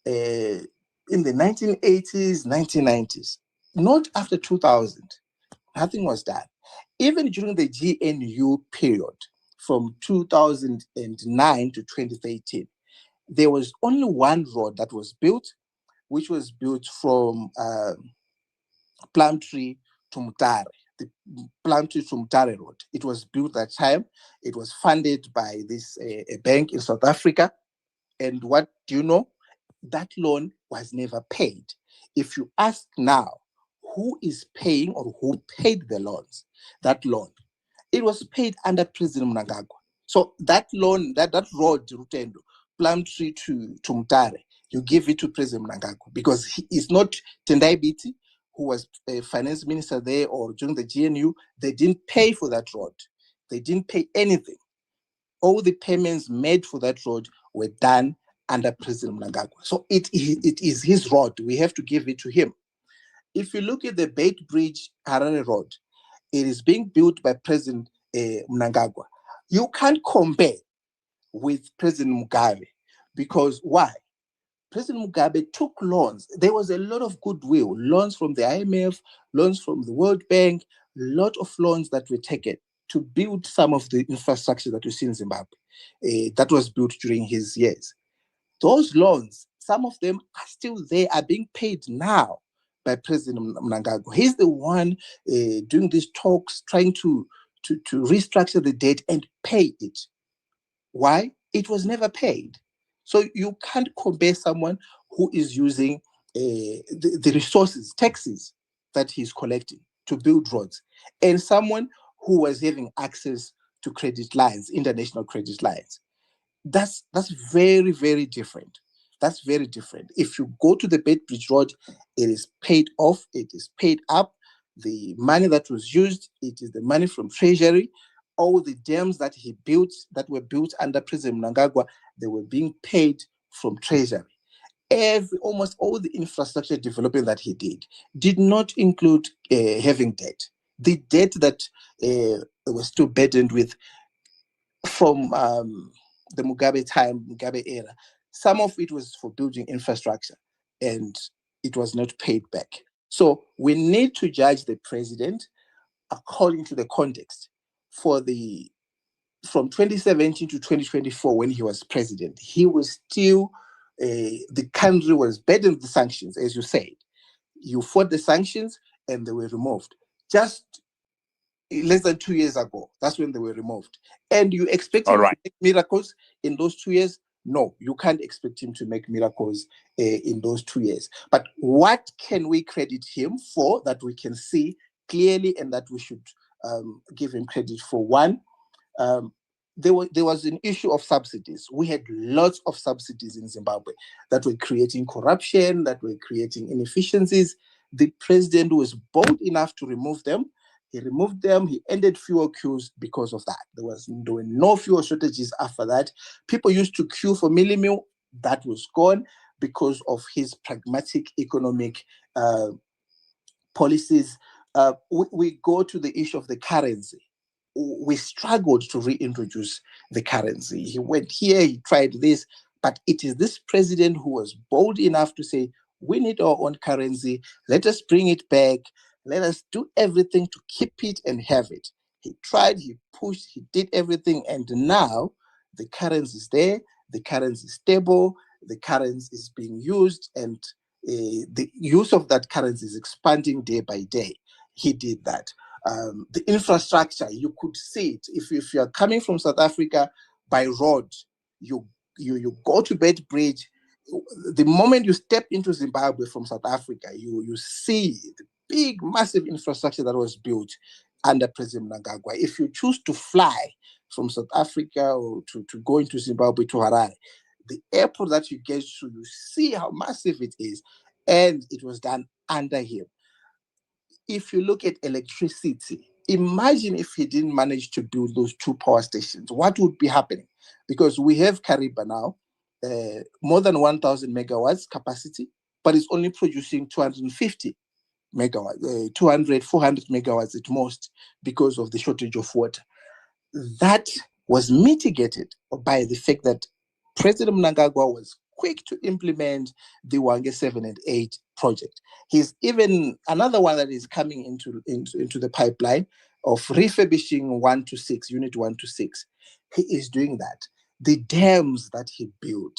in the 1980s, 1990s. Not after 2000. Nothing was done. Even during the GNU period, from 2009 to 2013, there was only one road that was built, which was built from Plumtree to Mutare, the Plumtree to Mutare road. It was built that time. It was funded by this a bank in South Africa. And what do you know? That loan was never paid. If you ask now, who is paying or who paid the loans? That loan, it was paid under President Mnangagwa. So that loan, that road, Rutendo, Plumtree to Mutare, you give it to President Mnangagwa, because he is not Tendai Biti, who was a finance minister there, or during the GNU. They didn't pay for that road. They didn't pay anything. All the payments made for that road were done under President Mnangagwa. So it is his road. We have to give it to him. If you look at the Beit Bridge Harare Road, it is being built by President Mnangagwa. You can't compare with President Mugabe, because why? President Mugabe took loans. There was a lot of goodwill, loans from the IMF, loans from the World Bank, a lot of loans that were taken to build some of the infrastructure that we see in Zimbabwe that was built during his years. Those loans, some of them are still there, are being paid now by President Mnangagwa. He's the one doing these talks, trying to restructure the debt and pay it. Why? It was never paid. So you can't compare someone who is using the resources, taxes that he's collecting to build roads, and someone who was having access to credit lines, international credit lines. That's very, very different. That's very different. If you go to the Beit Bridge Road, it is paid off, it is paid up. The money that was used, it is the money from Treasury. All the dams that he built, that were built under President Mnangagwa, they were being paid from Treasury. Almost all the infrastructure development that he did not include having debt. The debt that was still burdened with from the Mugabe time, Mugabe era, Some of it was for building infrastructure, and it was not paid back. So we need to judge the president according to the context. From 2017 to 2024, when he was president, he was still, the country was burdened with sanctions, as you said. You fought the sanctions and they were removed. Just less than 2 years ago, that's when they were removed. And you expect him to make miracles in those 2 years? No, you can't expect him to make miracles in those 2 years. But what can we credit him for that we can see clearly and that we should give him credit for? One, there was an issue of subsidies. We had lots of subsidies in Zimbabwe that were creating corruption, that were creating inefficiencies. The president was bold enough to remove them. He removed them. He ended fuel queues because of that. There were no fuel shortages after that. People used to queue for Millie Meal. That was gone because of his pragmatic economic policies. We go to the issue of the currency. We struggled to reintroduce the currency. He went here, he tried this, but it is this president who was bold enough to say, we need our own currency. Let us bring it back. Let us do everything to keep it and have it. He tried, he pushed, he did everything. And now the currency is there. The currency is stable. The currency is being used. And the use of that currency is expanding day by day. He did that. The infrastructure, you could see it. If you are coming from South Africa by road, you go to Bed Bridge. The moment you step into Zimbabwe from South Africa, you see the big, massive infrastructure that was built under President Mnangagwa. If you choose to fly from South Africa or to go into Zimbabwe to Harare, the airport that you get to, you see how massive it is. And it was done under him. If you look at electricity, imagine if he didn't manage to build those 2 power stations, what would be happening? Because we have Kariba now, more than 1,000 megawatts capacity, but it's only producing 250 megawatts, 200, 400 megawatts at most because of the shortage of water. That was mitigated by the fact that President Mnangagwa was quick to implement the Hwange 7 and 8 project. He's even another one that is coming into the pipeline of refurbishing 1 to 6, unit 1 to 6. He is doing that. The dams that he built,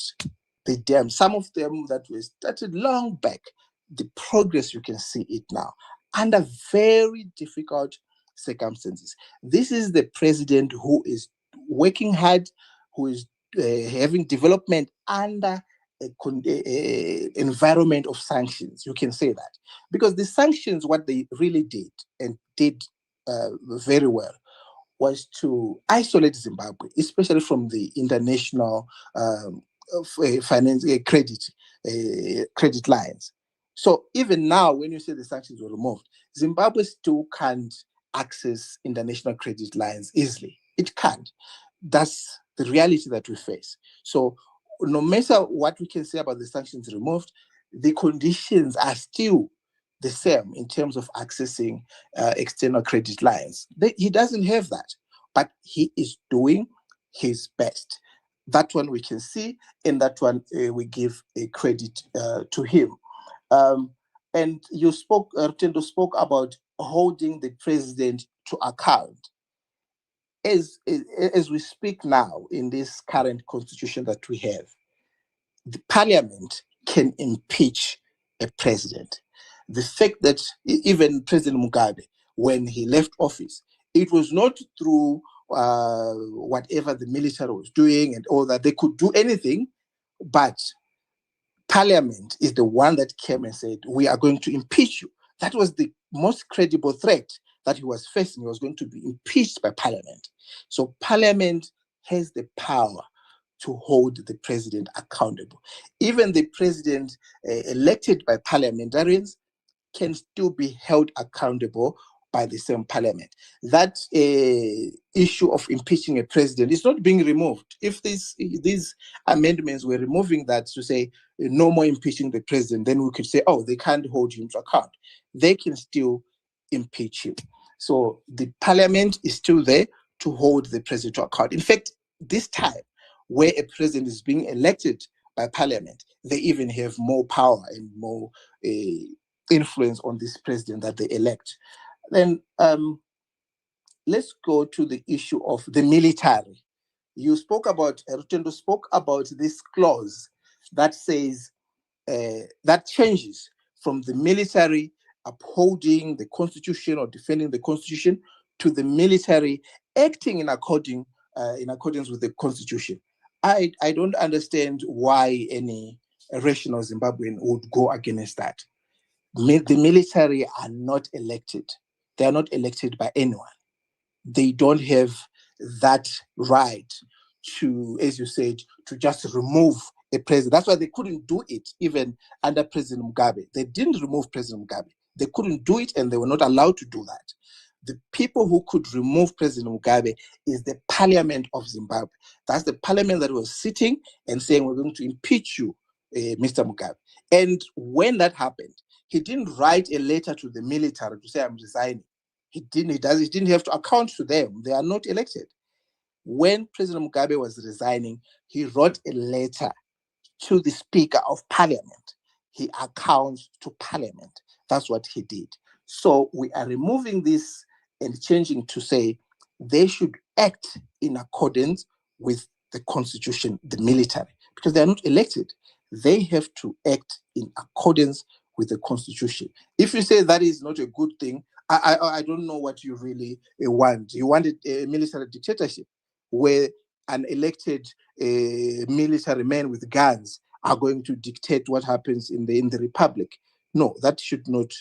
some of them that were started long back, the progress, you can see it now under very difficult circumstances. This is the president who is working hard, who is having development under a environment of sanctions. You can say that because the sanctions, what they really did and did very well, was to isolate Zimbabwe, especially from the international finance credit lines. So even now, when you say the sanctions were removed, Zimbabwe still can't access international credit lines easily. It can't. That's the reality that we face. So no matter what we can say about the sanctions removed, the conditions are still the same in terms of accessing external credit lines. He doesn't have that, but he is doing his best. That one we can see, and that one we give a credit to him. And you spoke, Rutendo spoke about holding the president to account. As we speak now in this current constitution that we have, the parliament can impeach a president. The fact that even President Mugabe, when he left office, it was not through whatever the military was doing and all that. They could do anything, but Parliament is the one that came and said, we are going to impeach you. That was the most credible threat that he was facing. He was going to be impeached by Parliament. So Parliament has the power to hold the president accountable. Even the president elected by parliamentarians can still be held accountable by the same parliament. That issue of impeaching a president is not being removed. If these amendments were removing that to say no more impeaching the president, then we could say, oh, they can't hold him to account. They can still impeach him. So the parliament is still there to hold the president to account. In fact, this time, where a president is being elected by parliament, they even have more power and more influence on this president that they elect. Then let's go to the issue of the military. You spoke about, Rutendo spoke about this clause that says, that changes from the military upholding the constitution or defending the constitution to the military acting in accordance with the constitution. I don't understand why any rational Zimbabwean would go against that. The military are not elected. They are not elected by anyone. They don't have that right to, as you said, to just remove a president. That's why they couldn't do it even under President Mugabe. They didn't remove President Mugabe. They couldn't do it and they were not allowed to do that. The people who could remove President Mugabe is the parliament of Zimbabwe. That's the parliament that was sitting and saying, we're going to impeach you, Mr. Mugabe. And when that happened, he didn't write a letter to the military to say, I'm resigning. He didn't have to account to them. They are not elected. When President Mugabe was resigning, he wrote a letter to the Speaker of Parliament. He accounts to Parliament. That's what he did. So we are removing this and changing to say they should act in accordance with the constitution, the military, because they are not elected. They have to act in accordance with the constitution. If you say that is not a good thing, I don't know what you really want. You want a military dictatorship where an elected military man with guns are going to dictate what happens in the republic. No, that should not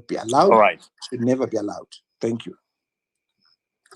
be allowed. All right. Should never be allowed. Thank you.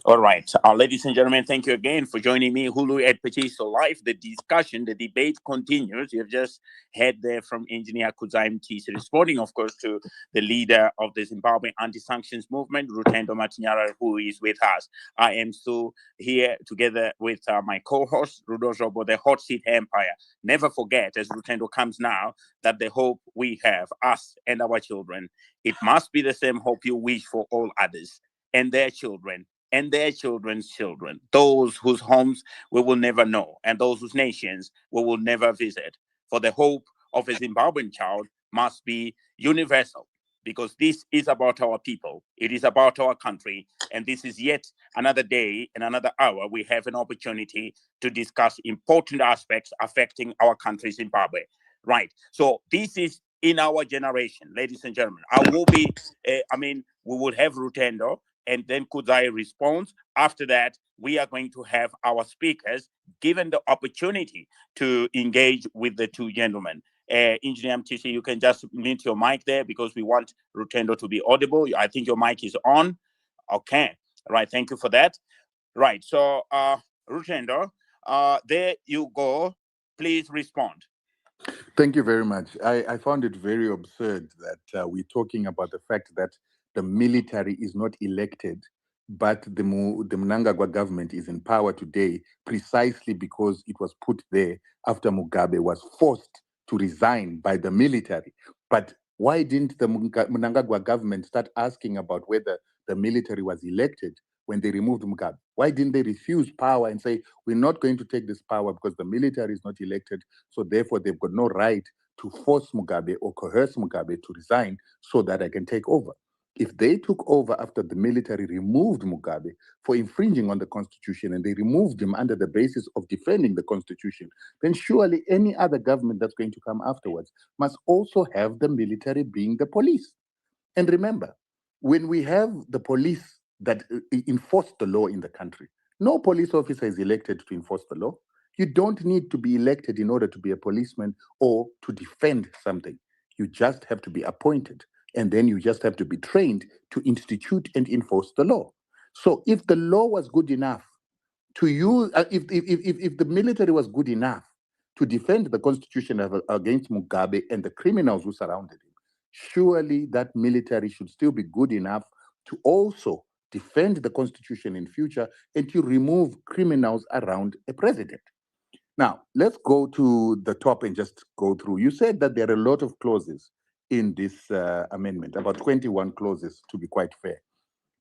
All right. Ladies and gentlemen, thank you again for joining me, Hulu at Pachiso Live. The discussion, the debate continues. You've just heard there from Engineer Kudzai Mtisi, responding, of course, to the leader of the Zimbabwe anti-sanctions movement, Rutendo Matinyarare, who is with us. I am still here together with my co-host, Rudo Jobo, the Hot Seat Empire. Never forget, as Rutendo comes now, that the hope we have, us and our children, it must be the same hope you wish for all others and their children and their children's children, those whose homes we will never know, and those whose nations we will never visit. For the hope of a Zimbabwean child must be universal, because this is about our people, it is about our country, and this is yet another day and another hour we have an opportunity to discuss important aspects affecting our country, Zimbabwe. Right. So this is in our generation, ladies and gentlemen. We will have Rutendo, and then Kudzai responds. After that, we are going to have our speakers given the opportunity to engage with the two gentlemen. Engineer Mtisi, you can just mute your mic there because we want Rutendo to be audible. I think your mic is on. Okay. All right. Thank you for that. Right. So, Rutendo, there you go. Please respond. Thank you very much. I found it very absurd that we're talking about the fact that the military is not elected, but the Mnangagwa government is in power today precisely because it was put there after Mugabe was forced to resign by the military. But why didn't the Mnangagwa government start asking about whether the military was elected when they removed Mugabe? Why didn't they refuse power and say, we're not going to take this power because the military is not elected, so therefore they've got no right to force Mugabe or coerce Mugabe to resign so that I can take over? If they took over after the military removed Mugabe for infringing on the constitution and they removed him under the basis of defending the constitution, then surely any other government that's going to come afterwards must also have the military being the police. And remember, when we have the police that enforce the law in the country, no police officer is elected to enforce the law. You don't need to be elected in order to be a policeman or to defend something. You just have to be appointed. And then you just have to be trained to institute and enforce the law. So if the law was good enough to use, if the military was good enough to defend the constitution against Mugabe and the criminals who surrounded him, surely that military should still be good enough to also defend the constitution in future and to remove criminals around a president. Now, let's go to the top and just go through. You said that there are a lot of clauses in this amendment, about 21 clauses to be quite fair.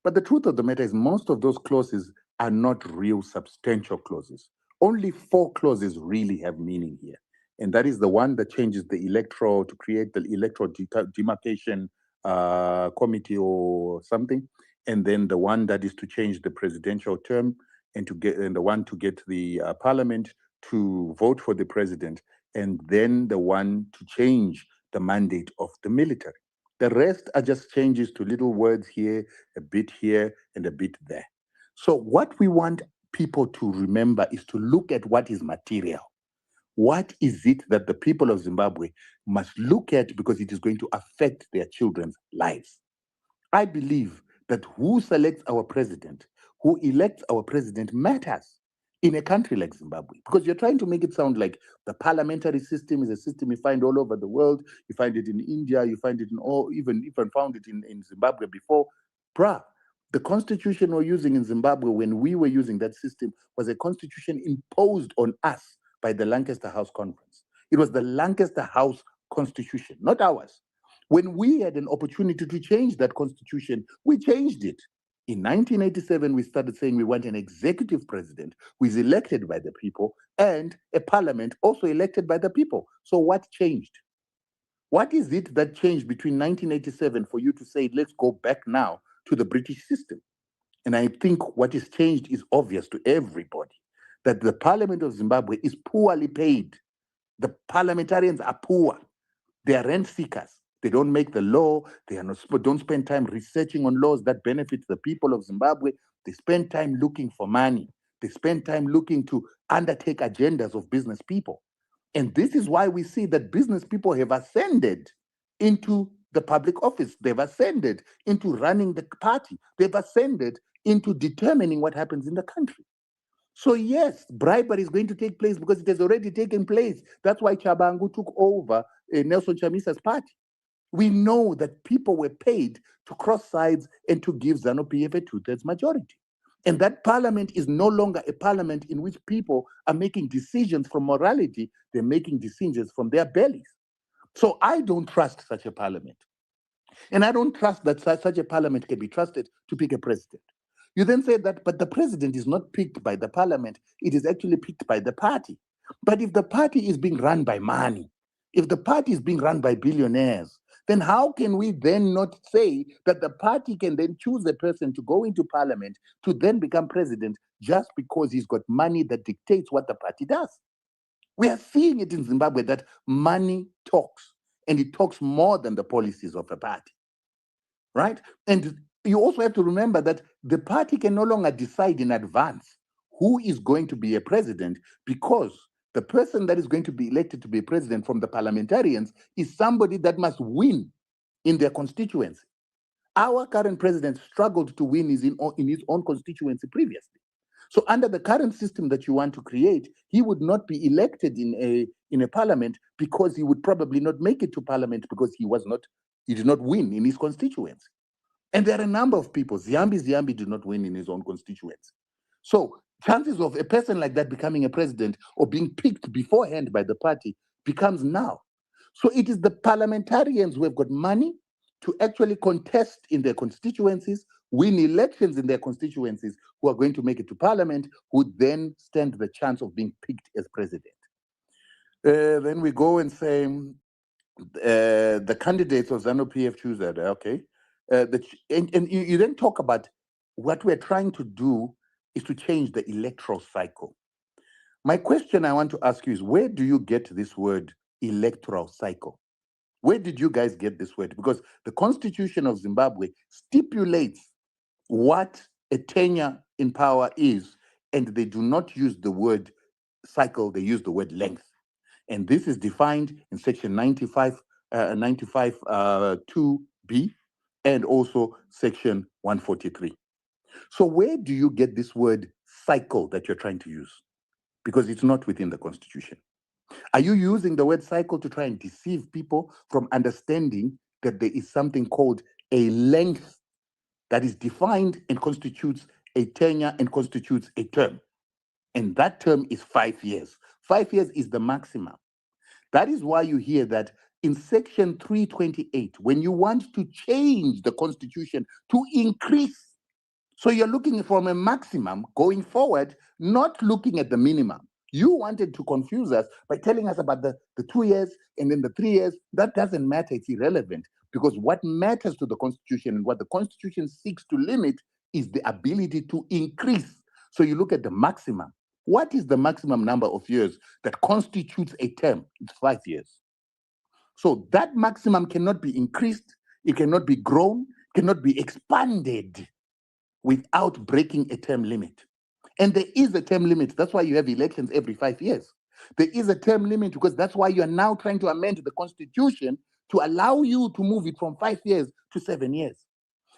But the truth of the matter is most of those clauses are not real substantial clauses. Only 4 clauses really have meaning here. And that is the one that changes the electoral to create the electoral demarcation committee or something. And then the one that is to change the presidential term and the one to get the parliament to vote for the president, and then the one to change the mandate of the military. The rest are just changes to little words here, a bit here, and a bit there. So what we want people to remember is to look at what is material. What is it that the people of Zimbabwe must look at because it is going to affect their children's lives? I believe that who selects our president, who elects our president matters in a country like Zimbabwe, because you're trying to make it sound like the parliamentary system is a system you find all over the world. You find it in India, you find it in even found it in Zimbabwe before. Bruh, the constitution we're using in Zimbabwe when we were using that system was a constitution imposed on us by the Lancaster House Conference. It was the Lancaster House Constitution, not ours. When we had an opportunity to change that constitution, we changed it. In 1987, we started saying we want an executive president who is elected by the people and a parliament also elected by the people. So what changed? What is it that changed between 1987 for you to say, let's go back now to the British system? And I think what is changed is obvious to everybody, that the parliament of Zimbabwe is poorly paid. The parliamentarians are poor. They are rent seekers. They don't make the law. They are not, don't spend time researching on laws that benefit the people of Zimbabwe. They spend time looking for money. They spend time looking to undertake agendas of business people. And this is why we see that business people have ascended into the public office. They've ascended into running the party. They've ascended into determining what happens in the country. So yes, bribery is going to take place because it has already taken place. That's why Chabangu took over Nelson Chamisa's party. We know that people were paid to cross sides and to give ZANU-PF a 2/3 majority. And that parliament is no longer a parliament in which people are making decisions from morality. They're making decisions from their bellies. So I don't trust such a parliament. And I don't trust that such a parliament can be trusted to pick a president. You then say that, but the president is not picked by the parliament. It is actually picked by the party. But if the party is being run by money, if the party is being run by billionaires, then how can we then not say that the party can then choose a person to go into parliament to then become president just because he's got money that dictates what the party does? We are seeing it in Zimbabwe that money talks, and it talks more than the policies of a party, right? And you also have to remember that the party can no longer decide in advance who is going to be a president, because the person that is going to be elected to be a president from the parliamentarians is somebody that must win in their constituency. Our current president struggled to win in his own constituency previously. So under the current system that you want to create, he would not be elected in a parliament because he would probably not make it to parliament because he did not win in his constituency. And there are a number of people. Ziyambi did not win in his own constituency. So chances of a person like that becoming a president or being picked beforehand by the party becomes now. So it is the parliamentarians who have got money to actually contest in their constituencies, win elections in their constituencies, who are going to make it to parliament, who then stand the chance of being picked as president. Then we go and say, the candidates of ZANU-PF choose that, okay. And you then talk about what we're trying to do is to change the electoral cycle. My question I want to ask you is, where do you get this word electoral cycle? Where did you guys get this word? Because the Constitution of Zimbabwe stipulates what a tenure in power is, and they do not use the word cycle, they use the word length. And this is defined in section 95, 2B, and also section 143. So where do you get this word cycle that you're trying to use? Because it's not within the Constitution. Are you using the word cycle to try and deceive people from understanding that there is something called a length that is defined and constitutes a tenure and constitutes a term? And that term is 5 years. 5 years is the maximum. That is why you hear that in section 328, when you want to change the Constitution to increase, so you're looking from a maximum going forward, not looking at the minimum. You wanted to confuse us by telling us about the 2 years and then the 3 years. That doesn't matter. It's irrelevant, because what matters to the Constitution and what the Constitution seeks to limit is the ability to increase. So you look at the maximum. What is the maximum number of years that constitutes a term? It's 5 years. So that maximum cannot be increased, it cannot be grown, cannot be expanded without breaking a term limit. And there is a term limit. That's why you have elections every 5 years. There is a term limit, because that's why you are now trying to amend the Constitution to allow you to move it from 5 years to 7 years.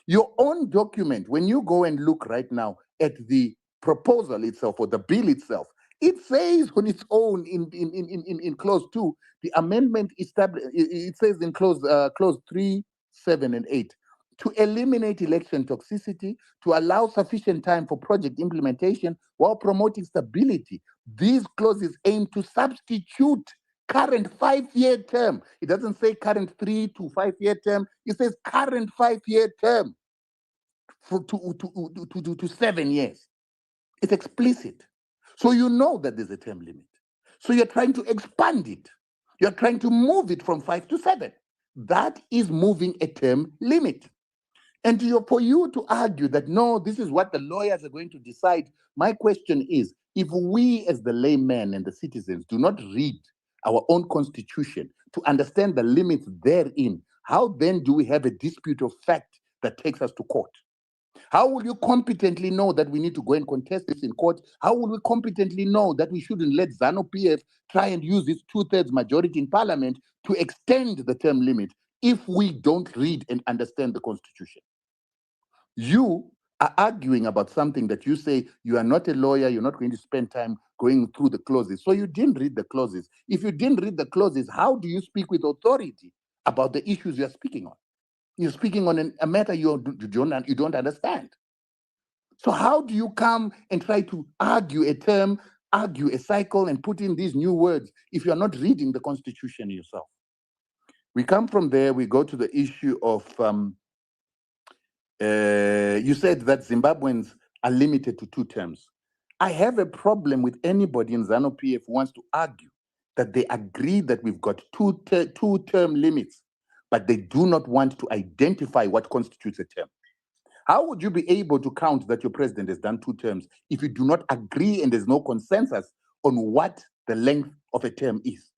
Your own document, when you go and look right now at the proposal itself or the bill itself, it says on its own in clause 2, the amendment established, it says in clause 3, 7, and 8, to eliminate election toxicity, to allow sufficient time for project implementation while promoting stability. These clauses aim to substitute current 5-year term. It doesn't say current 3 to 5 year term. It says current 5-year term to 7 years. It's explicit. So you know that there's a term limit. So you're trying to expand it. You're trying to move it from 5 to 7. That is moving a term limit. And for you to argue that, no, this is what the lawyers are going to decide, my question is, if we as the laymen and the citizens do not read our own constitution to understand the limits therein, how then do we have a dispute of fact that takes us to court? How will you competently know that we need to go and contest this in court? How will we competently know that we shouldn't let ZANU PF try and use its 2/3 majority in parliament to extend the term limit if we don't read and understand the constitution? You are arguing about something that you say you are not a lawyer, you're not going to spend time going through the clauses. So you didn't read the clauses. If you didn't read the clauses, how do you speak with authority about the issues you're speaking on? You're speaking on a matter you don't understand. So how do you come and try to argue a term, argue a cycle, and put in these new words if you're not reading the Constitution yourself? We come from there, we go to the issue of, you said that Zimbabweans are limited to 2 terms. I have a problem with anybody in ZANU PF who wants to argue that they agree that we've got two term limits, but they do not want to identify what constitutes a term. How would you be able to count that your president has done 2 terms if you do not agree and there's no consensus on what the length of a term is?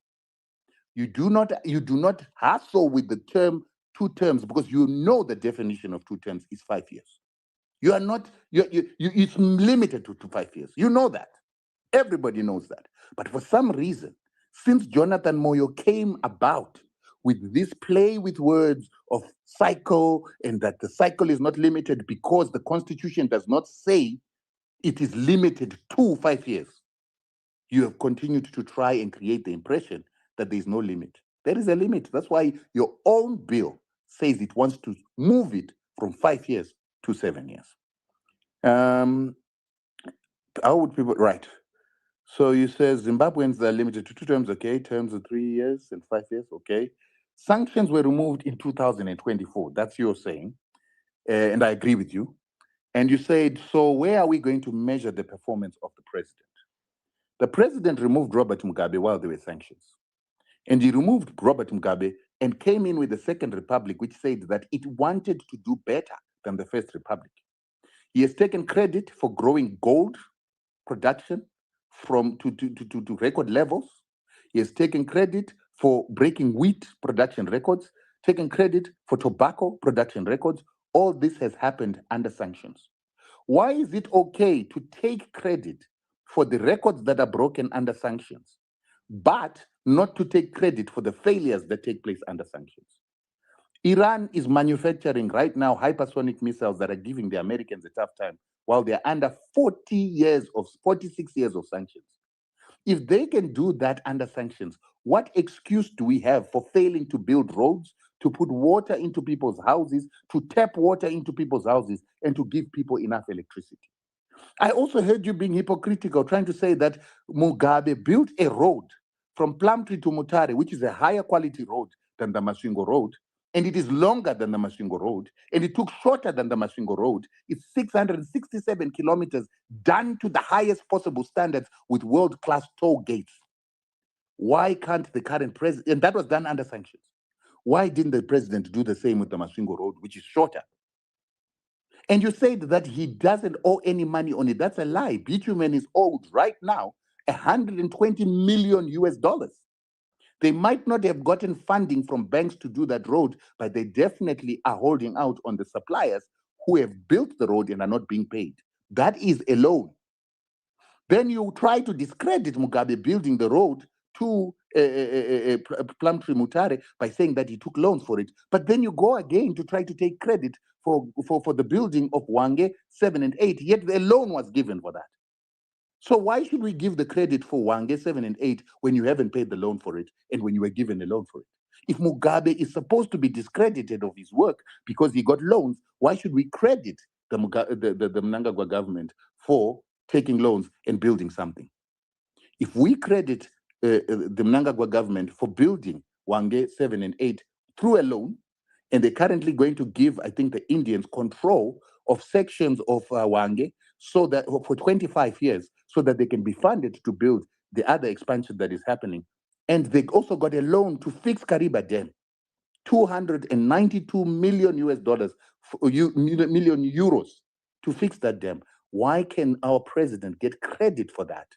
You do not hassle with the term 2 terms because you know the definition of 2 terms is 5 years. You are not, it's limited to 5 years. You know that. Everybody knows that. But for some reason, since Jonathan Moyo came about with this play with words of cycle, and that the cycle is not limited because the Constitution does not say it is limited to 5 years, you have continued to try and create the impression that there is no limit. There is a limit. That's why your own bill says it wants to move it from 5 years to 7 years. How would people, right? So you say Zimbabweans are limited to 2 terms, okay? Terms of 3 years and 5 years, okay? Sanctions were removed in 2024. That's your saying, and I agree with you. And you said, so where are we going to measure the performance of the president? The president removed Robert Mugabe while there were sanctions. And he removed Robert Mugabe and came in with the Second Republic, which said that it wanted to do better than the First Republic. He has taken credit for growing gold production to record levels. He has taken credit for breaking wheat production records, taken credit for tobacco production records. All this has happened under sanctions. Why is it okay to take credit for the records that are broken under sanctions, but not to take credit for the failures that take place under sanctions? Iran is manufacturing right now hypersonic missiles that are giving the Americans a tough time while they're under 46 years of sanctions. If they can do that under sanctions, what excuse do we have for failing to build roads, to put water into people's houses, to tap water into people's houses, and to give people enough electricity? I also heard you being hypocritical, trying to say that Mugabe built a road from Plumtree to Mutare, which is a higher quality road than the Masvingo road, and it is longer than the Masvingo Road, and it took shorter than the Masvingo Road. It's 667 kilometers done to the highest possible standards with world-class toll gates. Why can't the current president, and that was done under sanctions, why didn't the president do the same with the Masvingo Road, which is shorter? And you said that he doesn't owe any money on it. That's a lie. Bitumen is owed right now 120 million US dollars. They might not have gotten funding from banks to do that road, but they definitely are holding out on the suppliers who have built the road and are not being paid. That is a loan. Then you try to discredit Mugabe building the road to Plumtree Mutare by saying that he took loans for it. But then you go again to try to take credit for the building of Wange 7 and 8, yet the loan was given for that. So why should we give the credit for Wange 7 and 8 when you haven't paid the loan for it and when you were given a loan for it? If Mugabe is supposed to be discredited of his work because he got loans, why should we credit the Mnangagwa government for taking loans and building something? If we credit the Mnangagwa government for building Wange 7 and 8 through a loan, and they're currently going to give, I think, the Indians control of sections of Wange so that for 25 years, so that they can be funded to build the other expansion that is happening. And they also got a loan to fix Kariba Dam, 292 million US dollars, million euros to fix that dam. Why can our president get credit for that?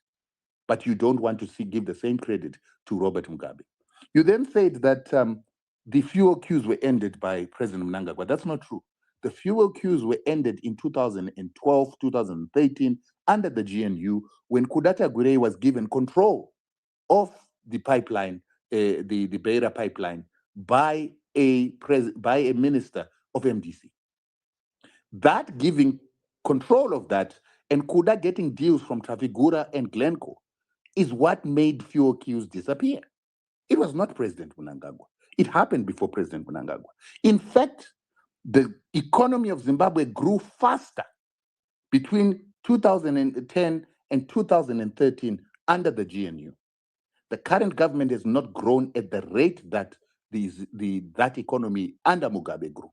But you don't want to give the same credit to Robert Mugabe. You then said that the fuel queues were ended by President Mnangagwa. That's not true. The fuel queues were ended in 2012, 2013, under the GNU, when Kudata Gure was given control of the pipeline, the Beira pipeline, by a minister of MDC. That giving control of that and Kuda getting deals from Trafigura and Glencore is what made fuel queues disappear. It was not President Mnangagwa. It happened before President Mnangagwa. In fact, the economy of Zimbabwe grew faster between 2010 and 2013 under the GNU. The current government has not grown at the rate that that economy under Mugabe grew.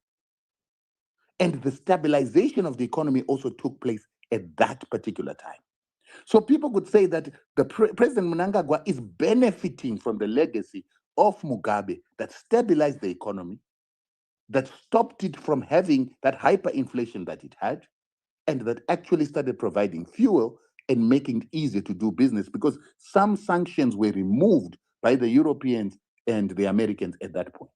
And the stabilization of the economy also took place at that particular time. So people could say that President Mnangagwa is benefiting from the legacy of Mugabe that stabilized the economy, that stopped it from having that hyperinflation that it had, and that actually started providing fuel and making it easier to do business because some sanctions were removed by the Europeans and the Americans at that point.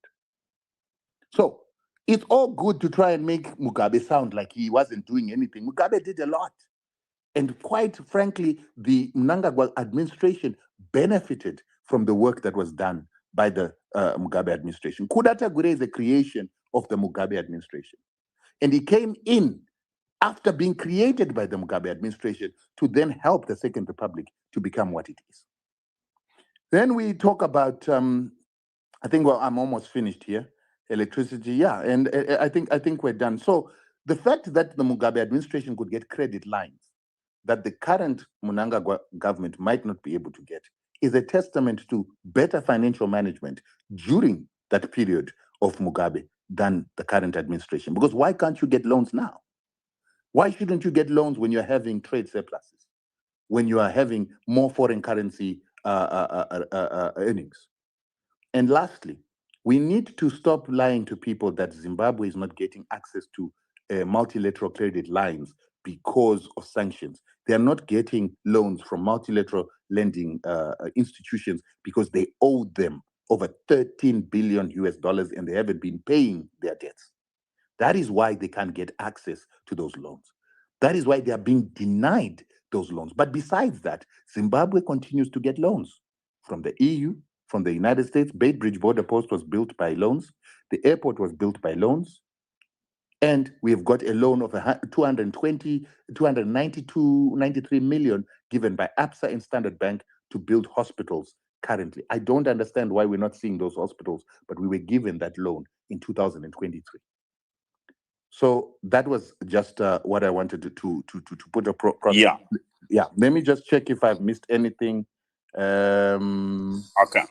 So it's all good to try and make Mugabe sound like he wasn't doing anything. Mugabe did a lot. And quite frankly, the Mnangagwa administration benefited from the work that was done by the Mugabe administration. Kudata Gure is a creation of the Mugabe administration. And he came in after being created by the Mugabe administration to then help the Second Republic to become what it is. Then we talk about, I think, well, I'm almost finished here. Electricity, yeah, and I think we're done. So the fact that the Mugabe administration could get credit lines that the current Mnangagwa government might not be able to get is a testament to better financial management during that period of Mugabe than the current administration. Because why can't you get loans now? Why shouldn't you get loans when you're having trade surpluses, when you are having more foreign currency earnings? And lastly, we need to stop lying to people that Zimbabwe is not getting access to multilateral credit lines because of sanctions. They are not getting loans from multilateral lending institutions because they owe them over 13 billion US dollars and they haven't been paying their debts. That is why they can't get access to those loans. That is why they are being denied those loans. But besides that, Zimbabwe continues to get loans from the EU, from the United States. Bay Bridge Border Post was built by loans. The airport was built by loans. And we've got a loan of 93 million given by ABSA and Standard Bank to build hospitals currently. I don't understand why we're not seeing those hospitals, but we were given that loan in 2023. So that was just what I wanted to put across. Yeah. Yeah. Let me just check if I've missed anything. Okay.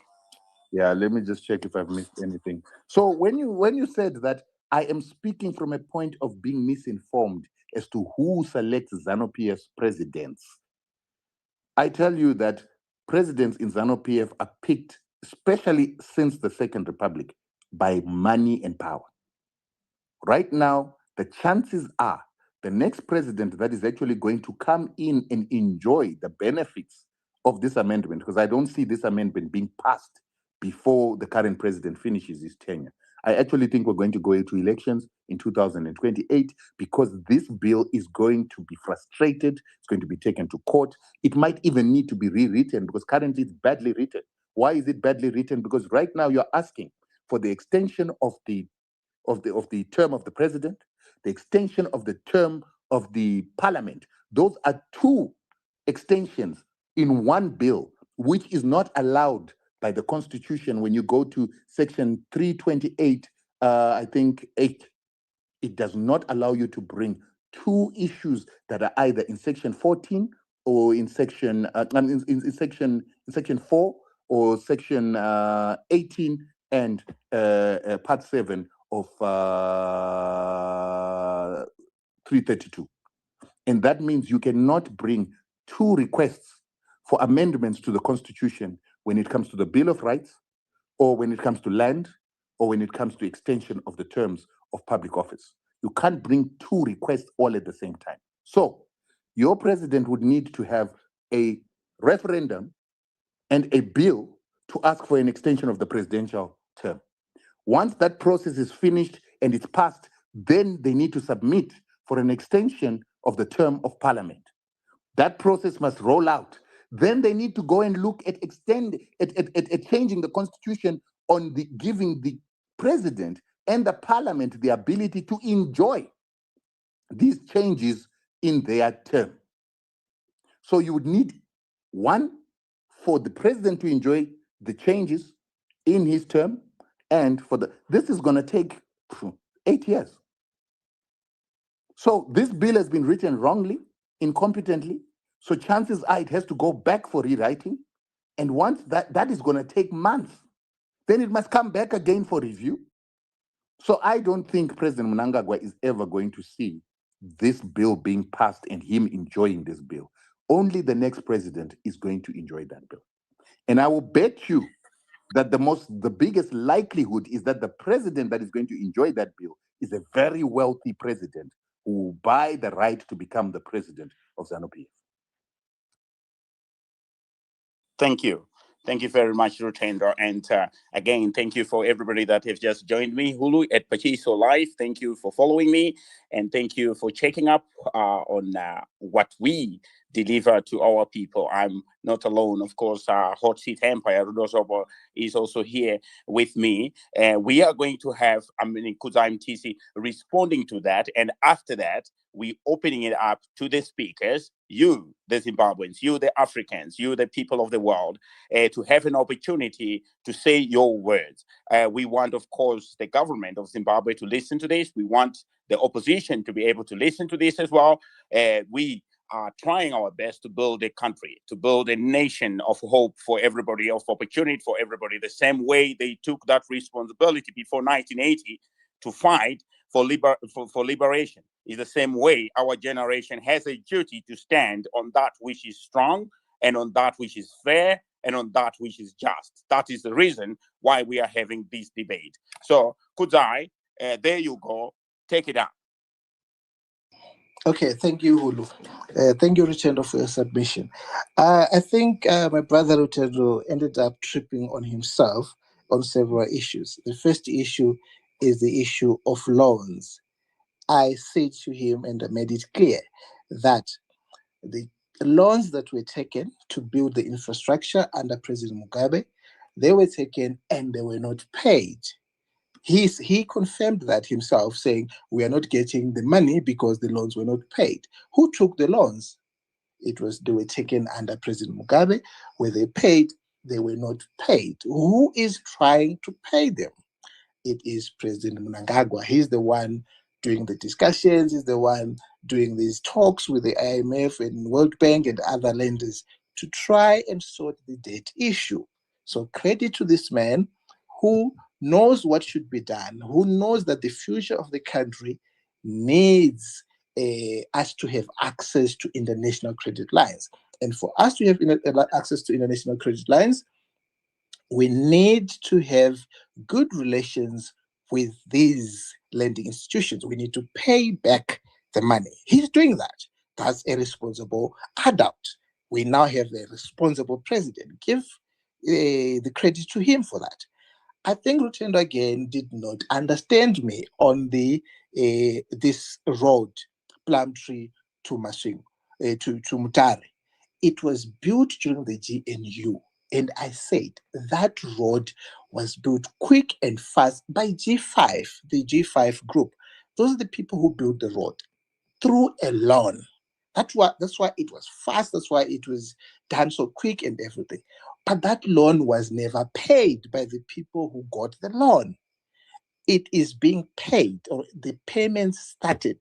Yeah, let me just check if I've missed anything. So when you said that I am speaking from a point of being misinformed as to who selects ZANU-PF's presidents, I tell you that presidents in ZANU-PF are picked, especially since the Second Republic, by money and power. Right now, the chances are the next president that is actually going to come in and enjoy the benefits of this amendment, because I don't see this amendment being passed before the current president finishes his tenure. I actually think we're going to go into elections in 2028 because this bill is going to be frustrated. It's going to be taken to court. It might even need to be rewritten because currently it's badly written. Why is it badly written? Because right now you're asking for the extension of the term of the president, the extension of the term of the parliament. Those are two extensions in one bill, which is not allowed by the Constitution. When you go to section 328, I think 8, it does not allow you to bring two issues that are either in section 14 or in section section 4 or section 18 and part 7 of 332. And that means you cannot bring two requests for amendments to the Constitution when it comes to the Bill of Rights, or when it comes to land, or when it comes to extension of the terms of public office. You can't bring two requests all at the same time. So your president would need to have a referendum and a bill to ask for an extension of the presidential term. Once that process is finished and it's passed, then they need to submit for an extension of the term of parliament. That process must roll out. Then they need to go and look at changing the constitution on the giving the president and the parliament the ability to enjoy these changes in their term. So you would need one for the president to enjoy the changes in his term, and this is going to take 8 years. So this bill has been written wrongly, incompetently. So chances are it has to go back for rewriting. And once that is going to take months, then it must come back again for review. So I don't think President Mnangagwa is ever going to see this bill being passed and him enjoying this bill. Only the next president is going to enjoy that bill. And I will bet you that the biggest likelihood is that the president that is going to enjoy that bill is a very wealthy president who will buy the right to become the president of ZANU-PF. Thank you. Thank you very much, Rutendo. And again, thank you for everybody that has just joined me, Hulu, at Pachiso Live. Thank you for following me. And thank you for checking up on what we deliver to our people. I'm not alone. Of course, Hot Seat Empire, Rudozobo, is also here with me. We are going to have, Kudzai MTC responding to that. And after that, we opening it up to the speakers, you, the Zimbabweans, you, the Africans, you, the people of the world, to have an opportunity to say your words. We want, of course, the government of Zimbabwe to listen to this. We want the opposition to be able to listen to this as well. We are trying our best to build a country, to build a nation of hope for everybody, of opportunity for everybody, the same way they took that responsibility before 1980 to fight for liberation. Is the same way our generation has a duty to stand on that which is strong and on that which is fair and on that which is just. That is the reason why we are having this debate. So, Kudzai, there you go. Take it up. Okay, thank you, Hulu. Thank you, Rutendo, for your submission. I think my brother Rutendo ended up tripping on himself on several issues. The first issue is the issue of loans. I said to him, and I made it clear, that the loans that were taken to build the infrastructure under President Mugabe, they were taken and they were not paid. He confirmed that himself, saying, we are not getting the money because the loans were not paid. Who took the loans? They were taken under President Mugabe. Were they paid? They were not paid. Who is trying to pay them? It is President Mnangagwa. He's the one doing the discussions. He's the one doing these talks with the IMF and World Bank and other lenders to try and sort the debt issue. So credit to this man who knows what should be done, who knows that the future of the country needs us to have access to international credit lines. And for us to have access to international credit lines, we need to have good relations with these lending institutions. We need to pay back the money. He's doing that. That's a responsible adult. We now have a responsible president. Give the credit to him for that. I think Rutendo again did not understand me on the this road, Plumtree to Masing, to Mutare. It was built during the GNU. And I said that road was built quick and fast by G5, the G5 group. Those are the people who built the road through a loan. That's why it was fast. That's why it was done so quick and everything. But that loan was never paid by the people who got the loan. It is being paid, or the payments started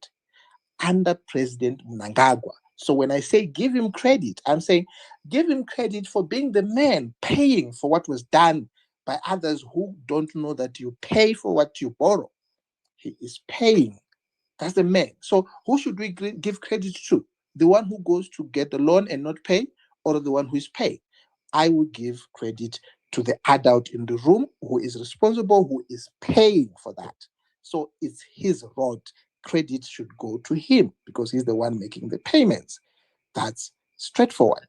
under President Mnangagwa. So when I say give him credit, I'm saying give him credit for being the man paying for what was done by others who don't know that you pay for what you borrow. He is paying. That's the man. So who should we give credit to? The one who goes to get the loan and not pay, or the one who is paying? I would give credit to the adult in the room who is responsible, who is paying for that. So it's his road. Credit should go to him because he's the one making the payments. That's straightforward.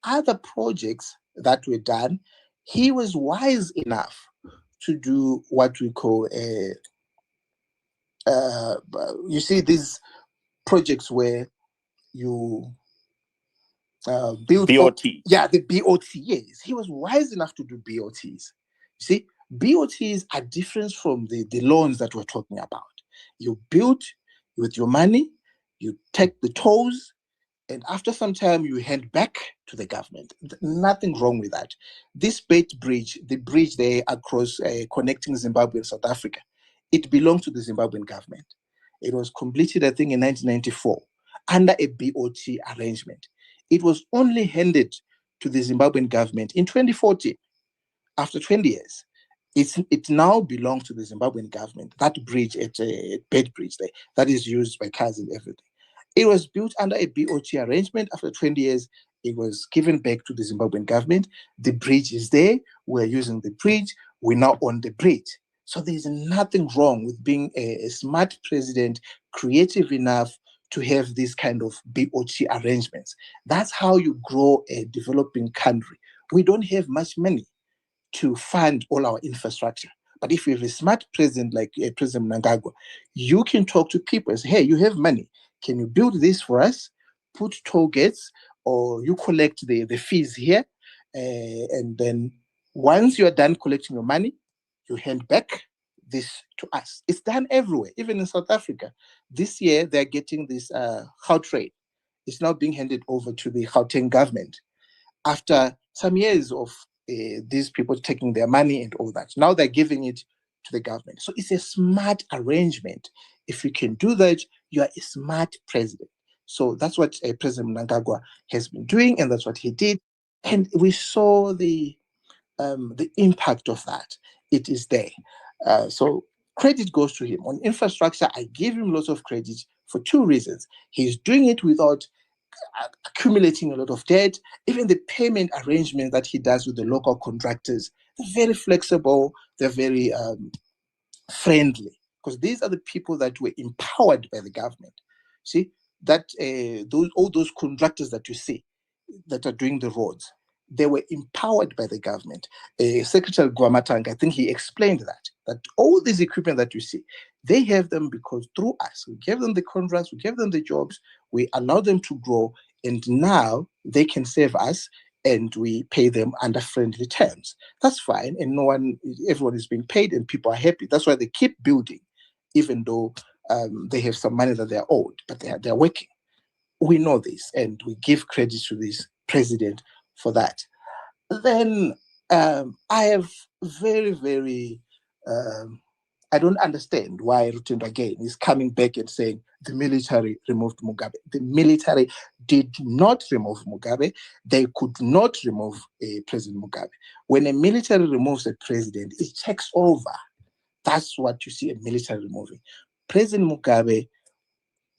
Other projects that were done, he was wise enough to do what we call you see these projects where you build BOT. the BOT. Yes, he was wise enough to do BOTs. You see, BOTs are different from the loans that we're talking about. You build with your money, you take the tolls, and after some time you hand back to the government. Nothing wrong with that. This Bait Bridge, the bridge there across connecting Zimbabwe and South Africa, it belongs to the Zimbabwean government. It was completed, I think, in 1994 under a BOT arrangement. It was only handed to the Zimbabwean government in 2014, after 20 years. It now belongs to the Zimbabwean government. That bridge at Bait Bridge there, that is used by cars and everything. It was built under a BOT arrangement. After 20 years, it was given back to the Zimbabwean government. The bridge is there. We're using the bridge. We now own the bridge. So there's nothing wrong with being a smart president, creative enough to have this kind of BOT arrangements. That's how you grow a developing country. We don't have much money to fund all our infrastructure. But if you have a smart president like President Mnangagwa, you can talk to people and say, hey, you have money. Can you build this for us? Put toll gates, or you collect the fees here. And then once you are done collecting your money, you hand back this to us. It's done everywhere, even in South Africa. This year, they're getting this Gautrain. It's now being handed over to the Gauteng government after some years of these people taking their money and all that. Now they're giving it to the government. So it's a smart arrangement. If you can do that, you are a smart president. So that's what President Mnangagwa has been doing, and that's what he did. And we saw the impact of that. It is there. So credit goes to him. On infrastructure, I give him lots of credit for two reasons. He's doing it without accumulating a lot of debt. Even the payment arrangement that he does with the local contractors, they're very flexible, they're very friendly, because these are the people that were empowered by the government. See, that all those contractors that you see that are doing the roads, they were empowered by the government. Secretary Guamatang, I think he explained that all this equipment that you see, they have them because through us, we gave them the contracts, we gave them the jobs, we allow them to grow, and now they can serve us, and we pay them under friendly terms. That's fine, and everyone is being paid, and people are happy. That's why they keep building, even though they have some money that they're owed, but they're working. We know this, and we give credit to this president for that. Then I have very, very I don't understand why Rutendo again is coming back and saying the military removed Mugabe. The military did not remove Mugabe. They could not remove President Mugabe. When a military removes a president, it takes over. That's what you see a military removing. President Mugabe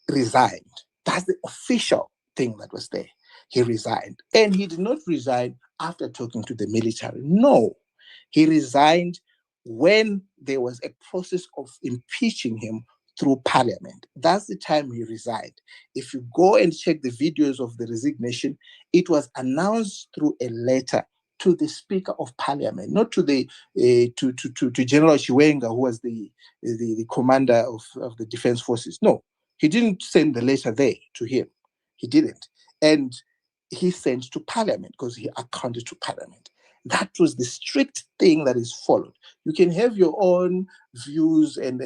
resigned. That's the official thing that was there. He resigned. And he did not resign after talking to the military. No, he resigned when there was a process of impeaching him through parliament. That's the time he resigned. If you go and check the videos of the resignation, it was announced through a letter to the Speaker of Parliament, not to the to General Chiwenga, who was the commander of the Defense Forces. No, he didn't send the letter there to him. He didn't. And he sent to Parliament because he accounted to Parliament. That was the strict thing that is followed. You can have your own views and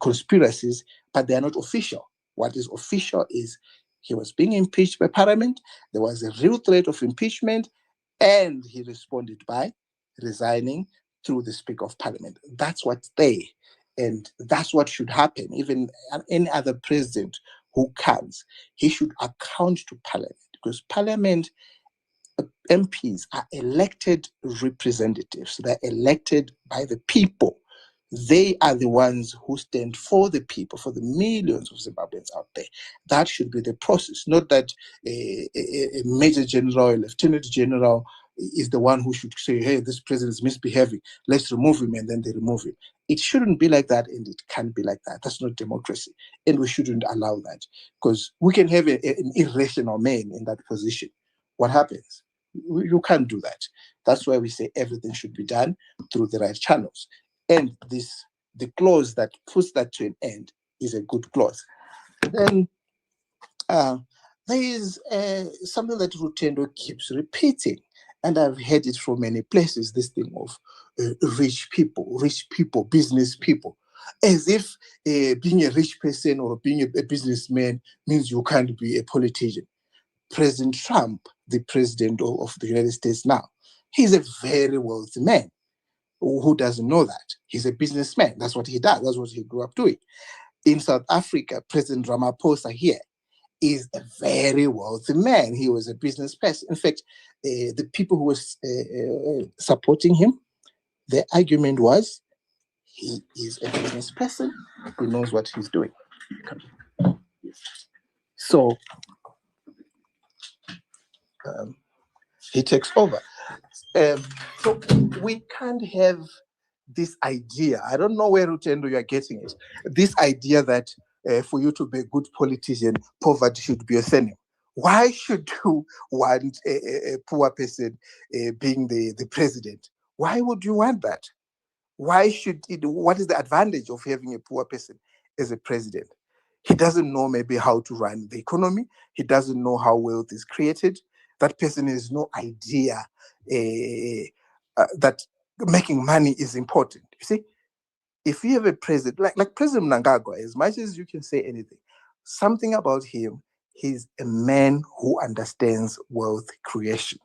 conspiracies, but they are not official. What is official is he was being impeached by Parliament. There was a real threat of impeachment, and he responded by resigning through the Speaker of Parliament. That's what's there. And that's what should happen. Even any other president who comes, he should account to Parliament, because Parliament MPs are elected representatives. They're elected by the people. They are the ones who stand for the people, for the millions of Zimbabweans out there. That should be the process, not that a major general, a lieutenant general is the one who should say, hey, this president is misbehaving, let's remove him, and then they remove him. It shouldn't be like that, and it can't be like that. That's not democracy, and we shouldn't allow that, because we can have an irrational man in that position. What happens? You can't do that. That's why we say everything should be done through the right channels. And the clause that puts that to an end is a good clause. Then there is something that Rutendo keeps repeating, and I've heard it from many places, this thing of rich people, business people, as if being a rich person or being a businessman means you can't be a politician. President Trump, the president of the United States now, he's a very wealthy man. Who doesn't know that? He's a businessman. That's what he does. That's what he grew up doing. In South Africa, President Ramaphosa here is a very wealthy man. He was a business person. In fact, the people who were supporting him, their argument was he is a business person. He knows what he's doing. So he takes over. So we can't have this idea. I don't know where, Rutendo, you are getting it. This idea that for you to be a good politician, poverty should be a surname. Why should you want a poor person being the president? Why would you want that? Why should it? What is the advantage of having a poor person as a president? He doesn't know maybe how to run the economy. He doesn't know how wealth is created. That person has no idea that making money is important. You see, if you have a president like President Mnangagwa, as much as you can say anything, something about him, he's a man who understands wealth creation.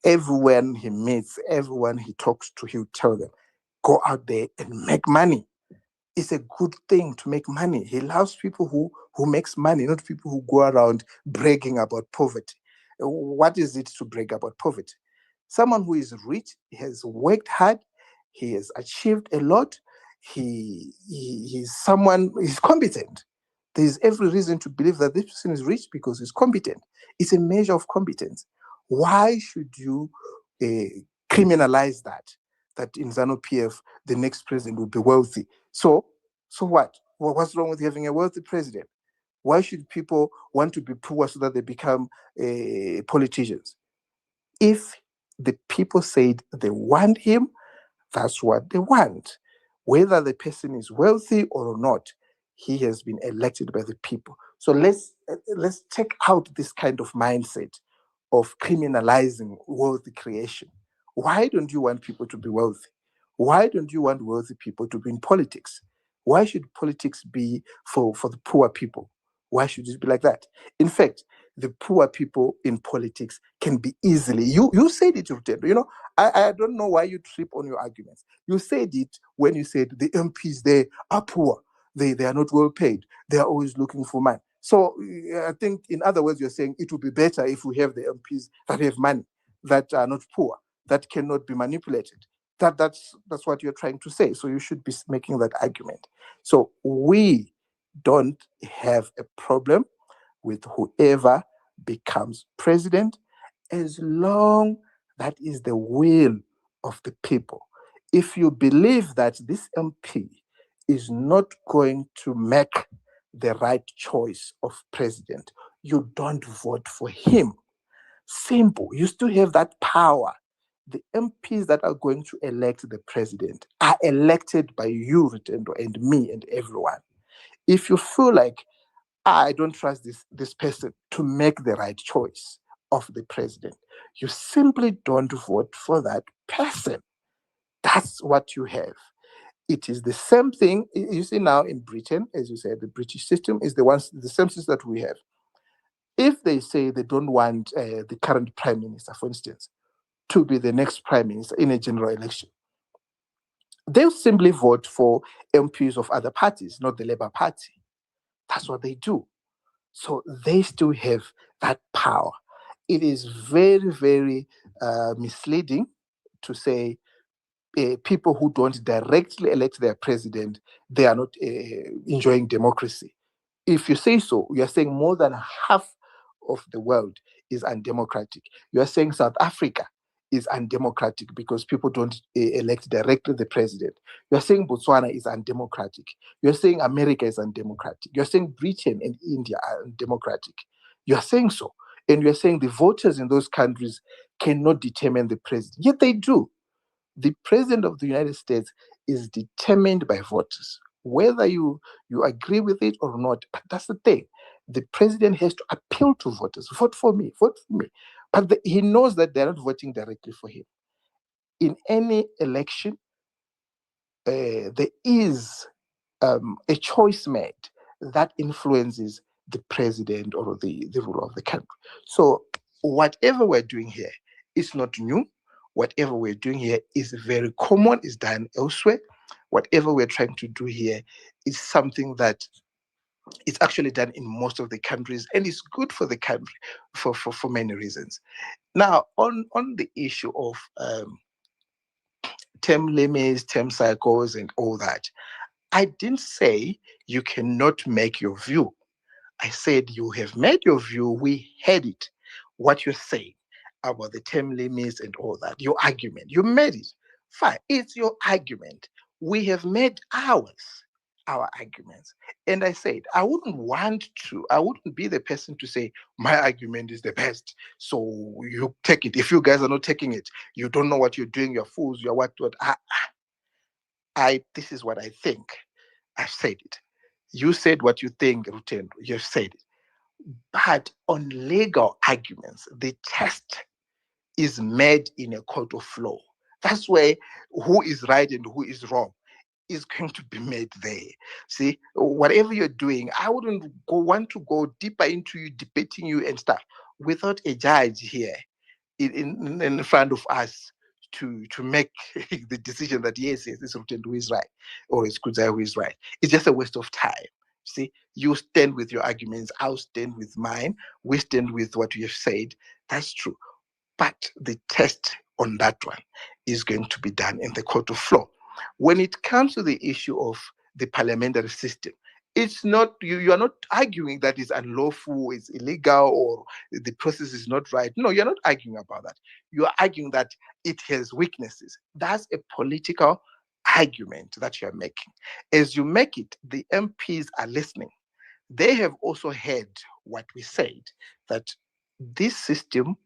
Everyone he meets, everyone he talks to, he'll tell them, go out there and make money. It's a good thing to make money. He loves people who makes money, not people who go around bragging about poverty. What is it to brag about poverty? Someone who is rich, he has worked hard, he has achieved a lot, he's competent. There's every reason to believe that this person is rich because he's competent. It's a measure of competence. Why should you criminalize that in ZANU-PF, the next president will be wealthy? So what? Well, what's wrong with having a wealthy president? Why should people want to be poor so that they become politicians? If the people said they want him, that's what they want. Whether the person is wealthy or not, he has been elected by the people. So let's take out this kind of mindset of criminalizing wealthy creation. Why don't you want people to be wealthy? Why don't you want wealthy people to be in politics? Why should politics be for the poor people? Why should it be like that? In fact, the poor people in politics can be easily. You said it, Rutendo. You know, I don't know why you trip on your arguments. You said it when you said the MPs there are poor. They are not well paid. They are always looking for money. So I think, in other words, you're saying it would be better if we have the MPs that have money, that are not poor, that cannot be manipulated. That's what you're trying to say. So you should be making that argument. So we don't have a problem with whoever becomes president, as long that is the will of the people. If you believe that this MP is not going to make the right choice of president, you don't vote for him. Simple. You still have that power. The MPs that are going to elect the president are elected by you, Rutendo, and me, and everyone. If you feel like, I don't trust this person to make the right choice of the president, you simply don't vote for that person. That's what you have. It is the same thing you see now in Britain. As you said, the British system is the same system that we have. If they say they don't want the current prime minister, for instance, to be the next prime minister in a general election, they'll simply vote for MPs of other parties, not the Labour Party. That's what they do. So they still have that power. It is very, very misleading to say people who don't directly elect their president, they are not enjoying democracy. If you say so, you are saying more than half of the world is undemocratic. You are saying South Africa is undemocratic because people don't elect directly the president. You are saying Botswana is undemocratic. You are saying America is undemocratic. You are saying Britain and India are undemocratic. You are saying so. And you are saying the voters in those countries cannot determine the president. Yet they do. The president of the United States is determined by voters, whether you agree with it or not. But that's the thing. The president has to appeal to voters. Vote for me, vote for me. But he knows that they're not voting directly for him. In any election, there is a choice made that influences the president or the ruler of the country. So whatever we're doing here is not new. Whatever we're doing here is very common, is done elsewhere. Whatever we're trying to do here is something that is actually done in most of the countries, and it's good for the country for many reasons. Now, on the issue of term limits, term cycles, and all that, I didn't say you cannot make your view. I said you have made your view. We heard it. What you're saying about the term limits and all that, your argument, you made it. Fine. It's your argument. We have made our arguments. And I said, I wouldn't be the person to say my argument is the best. So you take it. If you guys are not taking it, you don't know what you're doing, you're fools, you're what. This is what I think. I've said it. You said what you think, Rutendo. You've said it. But on legal arguments, the test is made in a court of law. That's where who is right and who is wrong is going to be made there. See, whatever you're doing, I wouldn't want to go deeper into you, debating you and stuff, without a judge here in front of us to make the decision that yes, this is Rutendo who is right, or it's Kudzai who is right. It's just a waste of time. See, you stand with your arguments, I'll stand with mine, we stand with what you have said. That's true. But the test on that one is going to be done in the court of law. When it comes to the issue of the parliamentary system, it's not, you are not arguing that it's unlawful, it's illegal, or the process is not right. No, you're not arguing about that. You're arguing that it has weaknesses. That's a political argument that you're making. As you make it, the MPs are listening. They have also heard what we said, that this system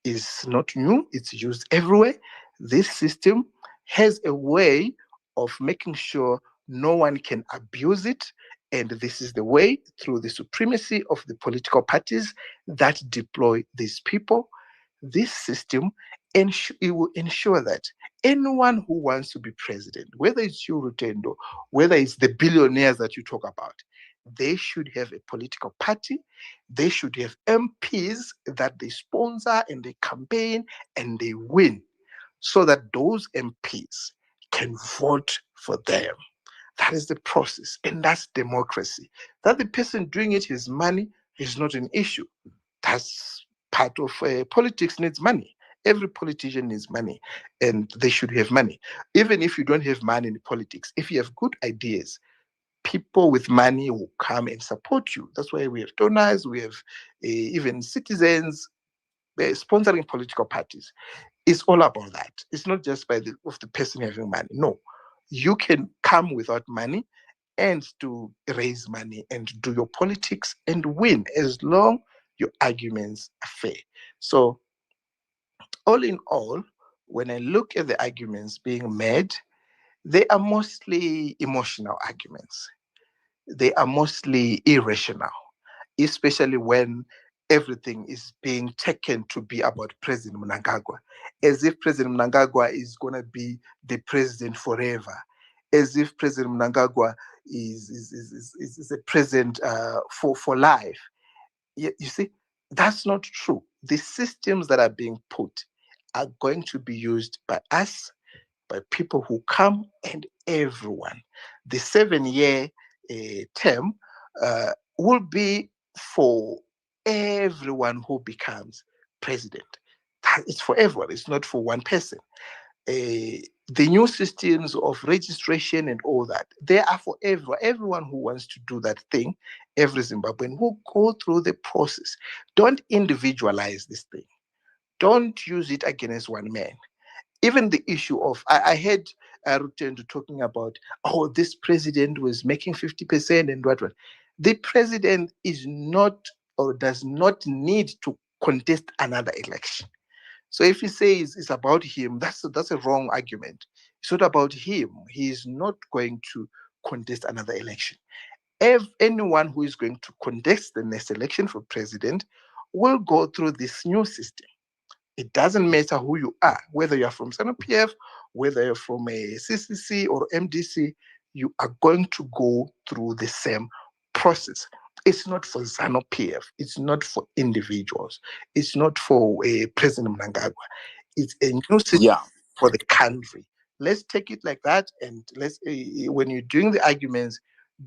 is not new, it's used everywhere. This system has a way of making sure no one can abuse it. And this is the way, through the supremacy of the political parties that deploy these people. This system, it will ensure that anyone who wants to be president, whether it's you, Rutendo, whether it's the billionaires that you talk about, they should have a political party. They should have MPs that they sponsor and they campaign and they win, so that those MPs can vote for them. That is the process, and that's democracy. That the person doing it has money is not an issue. That's part of politics. Needs money. Every politician needs money, and they should have money. Even if you don't have money in politics, if you have good ideas, people with money will come and support you. That's why we have donors, we have even citizens sponsoring political parties. It's all about that. It's not just by the person having money. No, you can come without money and to raise money and do your politics and win, as long your arguments are fair. So all in all, when I look at the arguments being made, they are mostly emotional arguments. They are mostly irrational, especially when everything is being taken to be about President Mnangagwa, as if President Mnangagwa is going to be the president forever, as if President Mnangagwa is a president for life. You see, that's not true. The systems that are being put are going to be used by us, by people who come, and everyone. The 7-year term will be for everyone who becomes president. It's for everyone, it's not for one person. The new systems of registration and all that, they are for everyone. Everyone who wants to do that thing, every Zimbabwean will go through the process. Don't individualize this thing. Don't use it against one man. Even the issue of, I heard Rutendo talking about, oh, this president was making 50% and what. The president is not, or does not need to contest another election. So if he says it's about him, that's a wrong argument. It's not about him. He is not going to contest another election. If anyone who is going to contest the next election for president will go through this new system. It doesn't matter who you are, whether you're from ZANU-PF, whether you're from a CCC or MDC, you are going to go through the same process. It's not for ZANU-PF. It's not for individuals. It's not for President Mnangagwa. It's a new system for the country. Let's take it like that, and let's when you're doing the arguments,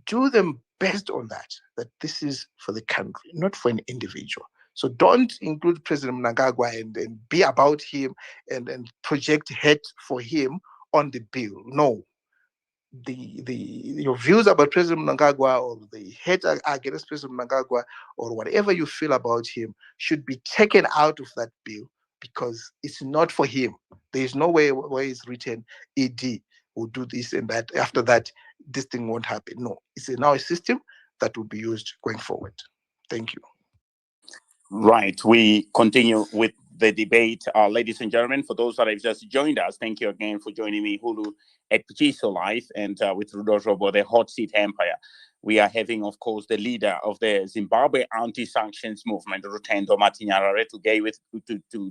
do them based on that this is for the country, not for an individual. So don't include President Mnangagwa and be about him and project hate for him on the bill. No. Your views about President Mnangagwa, or the hate against President Mnangagwa, or whatever you feel about him, should be taken out of that bill, because it's not for him. There is no way where it's written ED will do this and that. After that, this thing won't happen. No, it's now a system that will be used going forward. Thank you. Right. We continue with the debate. Ladies and gentlemen, for those that have just joined us, thank you again for joining me, Hulu, at Pichiso Live, and with Rudolph Robo, the Hot Seat Empire. We are having, of course, the leader of the Zimbabwe anti-sanctions movement, Rutendo Matinyarare,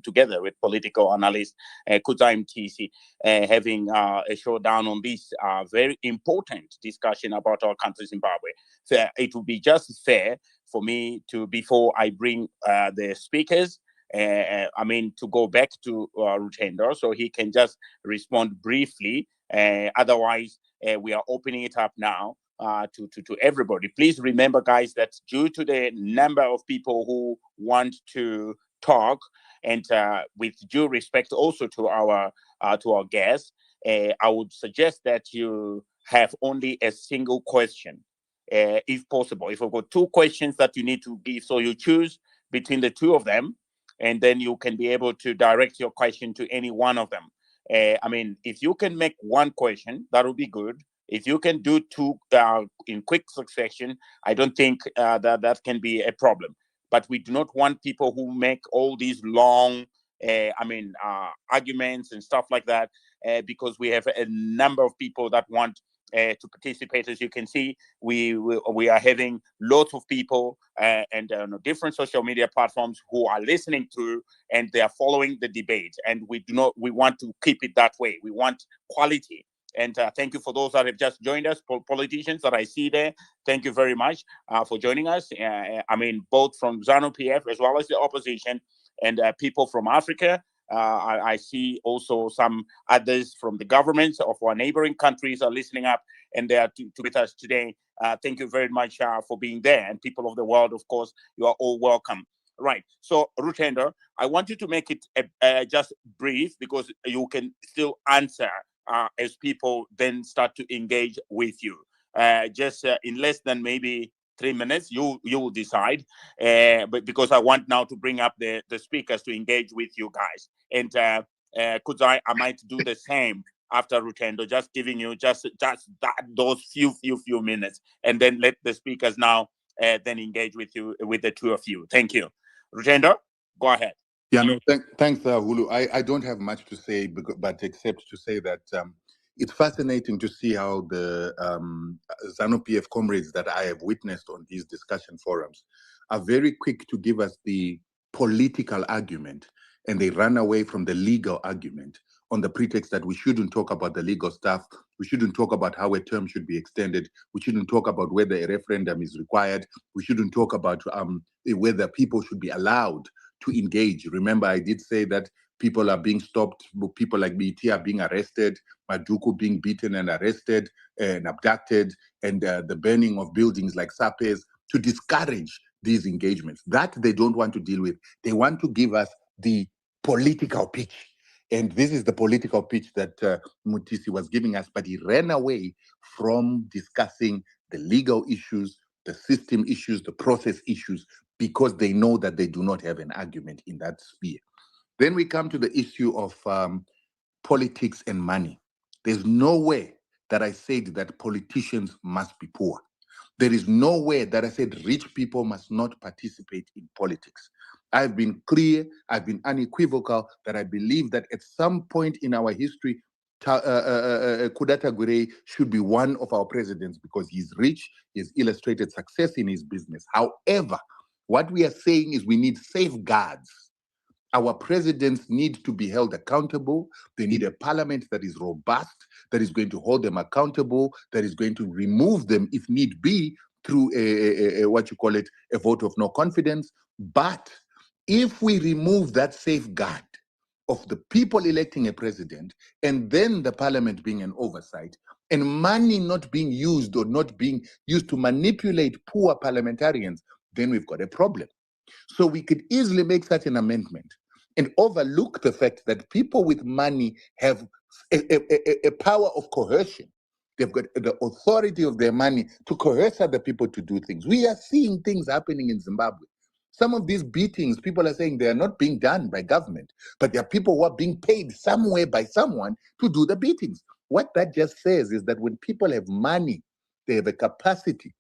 together with political analyst Kudzai Mtisi, having a showdown on this very important discussion about our country, Zimbabwe. So it would be just fair for me to, before I bring the speakers, to go back to Rutendo, so he can just respond briefly. Otherwise, we are opening it up now to everybody. Please remember, guys, that due to the number of people who want to talk, and with due respect also to our guests, I would suggest that you have only a single question, if possible. If we've got two questions that you need to give, so you choose between the two of them, and then you can be able to direct your question to any one of them. If you can make one question, that would be good. If you can do two in quick succession, I don't think that can be a problem. But we do not want people who make all these long arguments and stuff like that, because we have a number of people that want to participate. As you can see, we are having lots of people and different social media platforms who are listening to, and they are following the debate. And we want to keep it that way. We want quality And thank you for those that have just joined us, politicians that I see there. Thank you very much for joining us. I mean, both from ZANU PF as well as the opposition and people from Africa. I see also some others from the governments of our neighboring countries are listening up, and they are with us today. Thank you very much for being there. And people of the world, of course, you are all welcome. Right. So, Rutendo, I want you to make it just brief, because you can still answer as people then start to engage with you. Just in less than maybe 3 minutes, you will decide. But because I want now to bring up the speakers to engage with you guys. And Kudzai, I might do the same after Rutendo, just giving you just those few minutes, and then let the speakers now then engage with you, with the two of you. Thank you. Rutendo, go ahead. Yeah, no, thanks, Hulu. I don't have much to say, but except to say that it's fascinating to see how the ZANU PF comrades that I have witnessed on these discussion forums are very quick to give us the political argument, and they run away from the legal argument on the pretext that we shouldn't talk about the legal stuff. We shouldn't talk about how a term should be extended. We shouldn't talk about whether a referendum is required. We shouldn't talk about whether people should be allowed to engage. Remember, I did say that people are being stopped, people like BT are being arrested, Maduku being beaten and arrested and abducted, and the burning of buildings like Sapes, to discourage these engagements. That they don't want to deal with. They want to give us the political pitch. And this is the political pitch that Mutisi was giving us, but he ran away from discussing the legal issues, the system issues, the process issues, because they know that they do not have an argument in that sphere. Then we come to the issue of politics and money. There's no way that I said that politicians must be poor. There is no way that I said rich people must not participate in politics. I've been clear, I've been unequivocal that I believe that at some point in our history, Kudata Gure should be one of our presidents because he's rich, he's illustrated success in his business. However, what we are saying is we need safeguards. Our presidents need to be held accountable. They need a parliament that is robust, that is going to hold them accountable, that is going to remove them if need be through a vote of no confidence. But if we remove that safeguard of the people electing a president and then the parliament being an oversight, and money not being used or not being used to manipulate poor parliamentarians, then we've got a problem. So we could easily make such an amendment and overlook the fact that people with money have a power of coercion. They've got the authority of their money to coerce other people to do things. We are seeing things happening in Zimbabwe. Some of these beatings, people are saying they are not being done by government, but there are people who are being paid somewhere by someone to do the beatings. What that just says is that when people have money, they have a capacity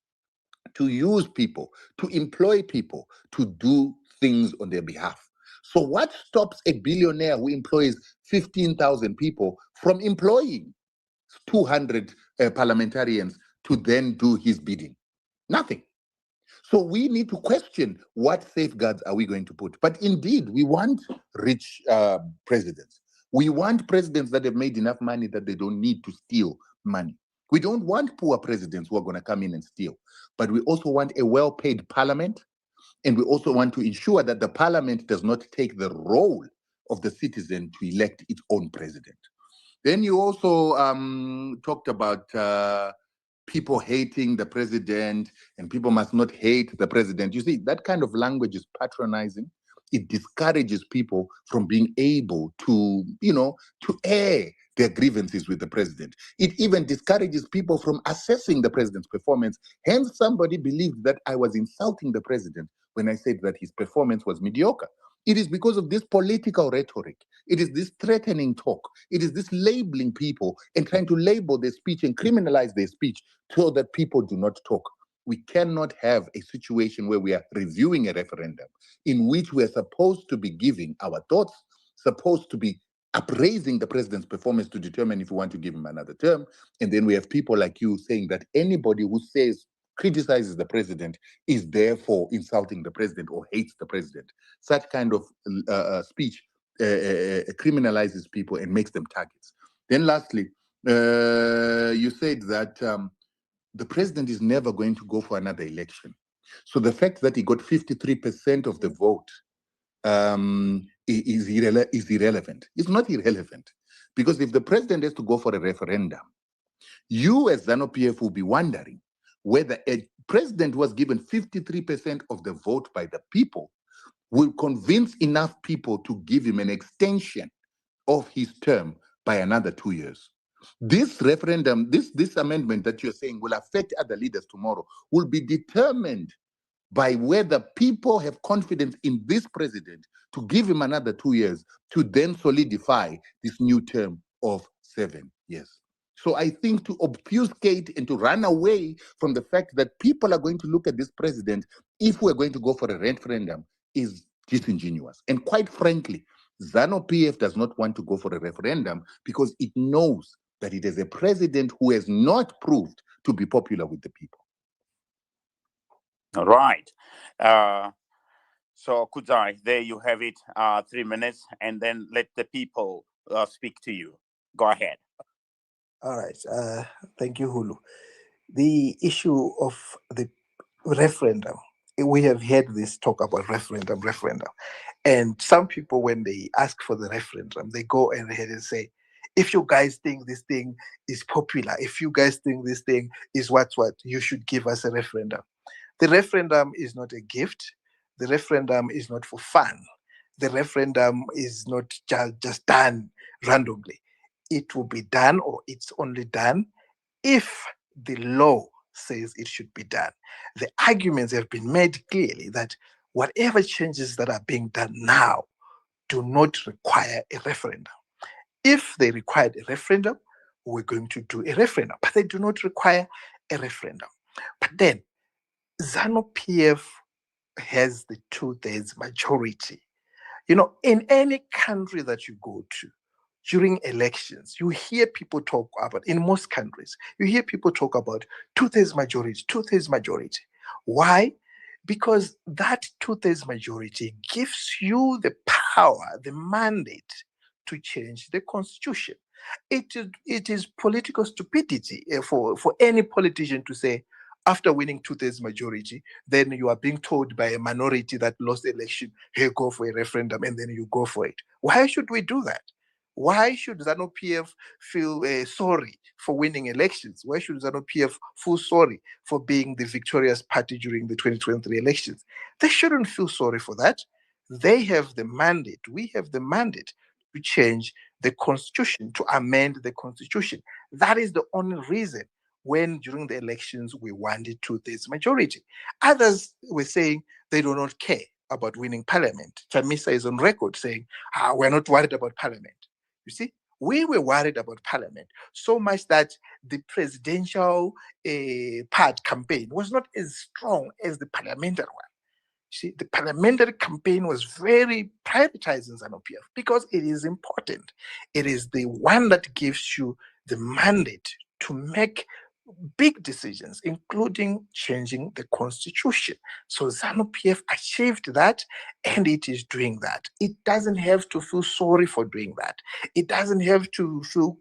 to use people, to employ people, to do things on their behalf. So what stops a billionaire who employs 15,000 people from employing 200 parliamentarians to then do his bidding? Nothing. So we need to question what safeguards are we going to put. But indeed, we want rich presidents. We want presidents that have made enough money that they don't need to steal money. We don't want poor presidents who are going to come in and steal. But we also want a well-paid parliament. And we also want to ensure that the parliament does not take the role of the citizen to elect its own president. Then you also talked about people hating the president and people must not hate the president. You see, that kind of language is patronizing. It discourages people from being able to, to air their grievances with the president. It even discourages people from assessing the president's performance. Hence, somebody believed that I was insulting the president when I said that his performance was mediocre. It is because of this political rhetoric. It is this threatening talk. It is this labeling people and trying to label their speech and criminalize their speech so that people do not talk. We cannot have a situation where we are reviewing a referendum in which we are supposed to be giving our thoughts, supposed to be appraising the president's performance to determine if we want to give him another term. And then we have people like you saying that anybody who criticizes the president is therefore insulting the president or hates the president. Such kind of speech criminalizes people and makes them targets. Then lastly, You said that the president is never going to go for another election. So the fact that he got 53% of the vote is irrelevant. It's not irrelevant, because if the president has to go for a referendum, you as ZANU-PF will be wondering whether a president who was given 53% of the vote by the people will convince enough people to give him an extension of his term by another 2 years. This referendum, this amendment that you're saying will affect other leaders tomorrow, will be determined by whether people have confidence in this president to give him another 2 years to then solidify this new term of 7 years. So I think to obfuscate and to run away from the fact that people are going to look at this president if we're going to go for a referendum is disingenuous. And quite frankly, ZANU-PF does not want to go for a referendum because it knows that it is a president who has not proved to be popular with the people. All right. So Kudzai, there you have it, 3 minutes, and then let the people speak to you. Go ahead. All right. Thank you, Hulu. The issue of the referendum, we have heard this talk about referendum. And some people, when they ask for the referendum, they go ahead and say, if you guys think this thing is popular, if you guys think this thing is what, you should give us a referendum. The referendum is not a gift. The referendum is not for fun. The referendum is not just done randomly. It will be done, or it's only done if the law says it should be done. The arguments have been made clearly that whatever changes that are being done now do not require a referendum. If they required a referendum, we're going to do a referendum, but they do not require a referendum. But then ZANU-PF has the 2/3 majority. You know, in any country that you go to, during elections, you hear people talk about, in most countries, you hear people talk about 2/3 majority. Why? Because that 2/3 majority gives you the power, the mandate to change the constitution. It is political stupidity for any politician to say, after winning 2/3 majority, then you are being told by a minority that lost the election, hey, go for a referendum, and then you go for it. Why should we do that? Why should ZANU-PF feel sorry for winning elections? Why should ZANU-PF feel sorry for being the victorious party during the 2023 elections? They shouldn't feel sorry for that. They have the mandate. We have the mandate to change the constitution, to amend the constitution. That is the only reason when during the elections we wanted 2/3 majority. Others were saying they do not care about winning parliament. Chamisa is on record saying, we're not worried about parliament. You see, we were worried about parliament so much that the presidential part campaign was not as strong as the parliamentary one. See, the parliamentary campaign was very prioritizing ZANU-PF because it is important. It is the one that gives you the mandate to make big decisions, including changing the constitution. So ZANU-PF achieved that, and it is doing that. It doesn't have to feel sorry for doing that. It doesn't have to feel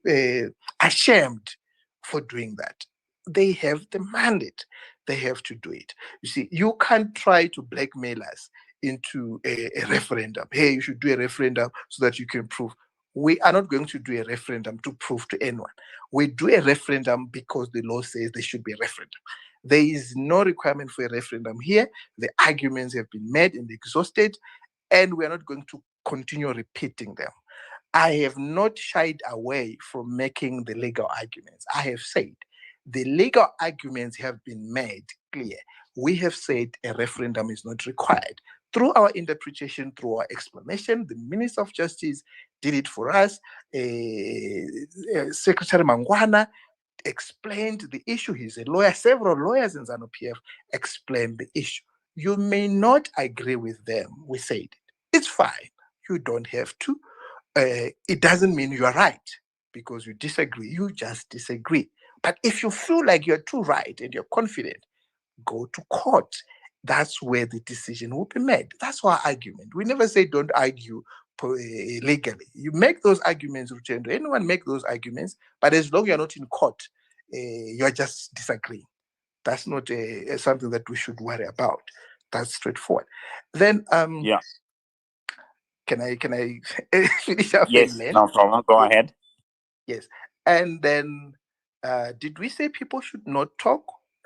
ashamed for doing that. They have the mandate. They have to do it. You see, you can't try to blackmail us into a referendum. Hey, you should do a referendum so that you can prove. We are not going to do a referendum to prove to anyone. We do a referendum because the law says there should be a referendum. There is no requirement for a referendum here. The arguments have been made and exhausted, and we are not going to continue repeating them. I have not shied away from making the legal arguments. I have said the legal arguments have been made clear. We have said a referendum is not required. Through our interpretation, through our explanation, the Minister of Justice did it for us. Secretary Mangwana explained the issue. He's a lawyer. Several lawyers in ZANU-PF explained the issue. You may not agree with them. We said it. It's fine. You don't have to. It doesn't mean you are right because you disagree. You just disagree. But if you feel like you're too right and you're confident, go to court. That's where the decision will be made. That's our argument. We never say don't argue legally. You make those arguments, Rutendo. Anyone make those arguments, but as long as you're not in court, you're just disagreeing. That's not something that we should worry about. That's straightforward. Then, Yeah. can I finish up? Yes, no problem. Go ahead. Yes, and then did we say people should not talk?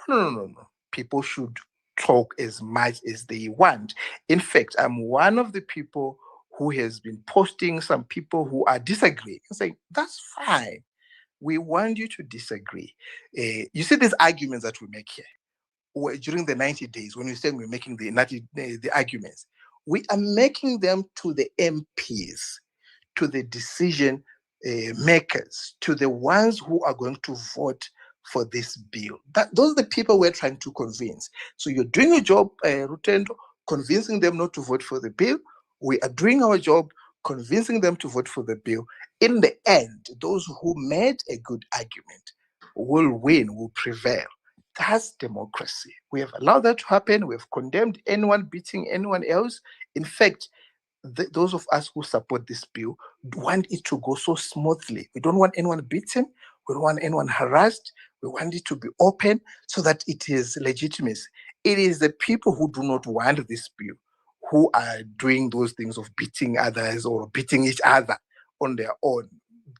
No. People should talk as much as they want. In fact, I'm one of the people who has been posting some people who are disagreeing and saying that's fine. We want you to disagree. You see these arguments that we make here during the 90 days when we say we're making the arguments, we are making them to the MPs, to the decision makers, to the ones who are going to vote for this bill. Those are the people we're trying to convince. So you're doing your job, Rutendo, convincing them not to vote for the bill. We are doing our job, convincing them to vote for the bill. In the end, those who made a good argument will win, will prevail. That's democracy. We have allowed that to happen. We have condemned anyone beating anyone else. In fact, those of us who support this bill want it to go so smoothly. We don't want anyone beaten. We don't want anyone harassed. We want it to be open so that it is legitimate. It is the people who do not want this bill who are doing those things of beating others or beating each other on their own.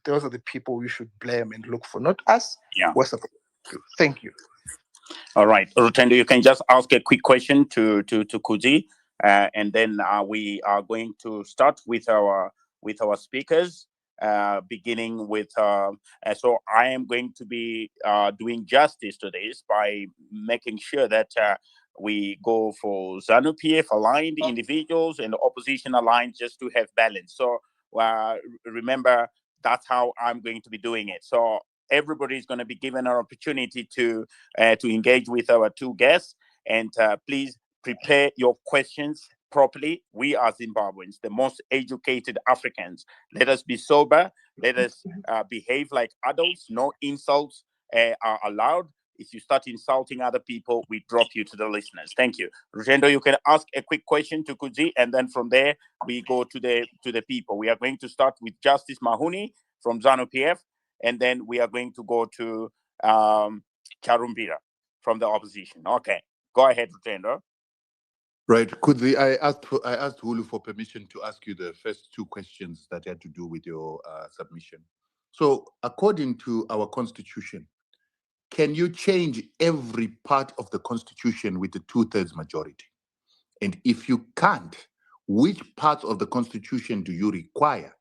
Those are the people we should blame and look for, not us. Yeah. Thank you. All right, Rutendo, you can just ask a quick question to Kuzi, and then we are going to start with our speakers, beginning with. So I am going to be doing justice to this by making sure that we go for ZANU PF aligned individuals and opposition aligned, just to have balance. So remember, that's how I'm going to be doing it. So everybody is going to be given an opportunity to engage with our two guests, and please prepare your questions properly. We are Zimbabweans, the most educated Africans. Let us be sober. Let us behave like adults. No insults are allowed. If you start insulting other people, we drop you to the listeners. Thank you. Rutendo, you can ask a quick question to Kuzi, and then from there we go to the people. We are going to start with Justice Mahuni from ZANU PF, and then we are going to go to Charumbira from the opposition. Okay, go ahead, Rutendo. Right. I asked Hulu for permission to ask you the first two questions that had to do with your submission. So, according to our constitution, can you change every part of the constitution with a 2/3 majority? And if you can't, which parts of the constitution do you require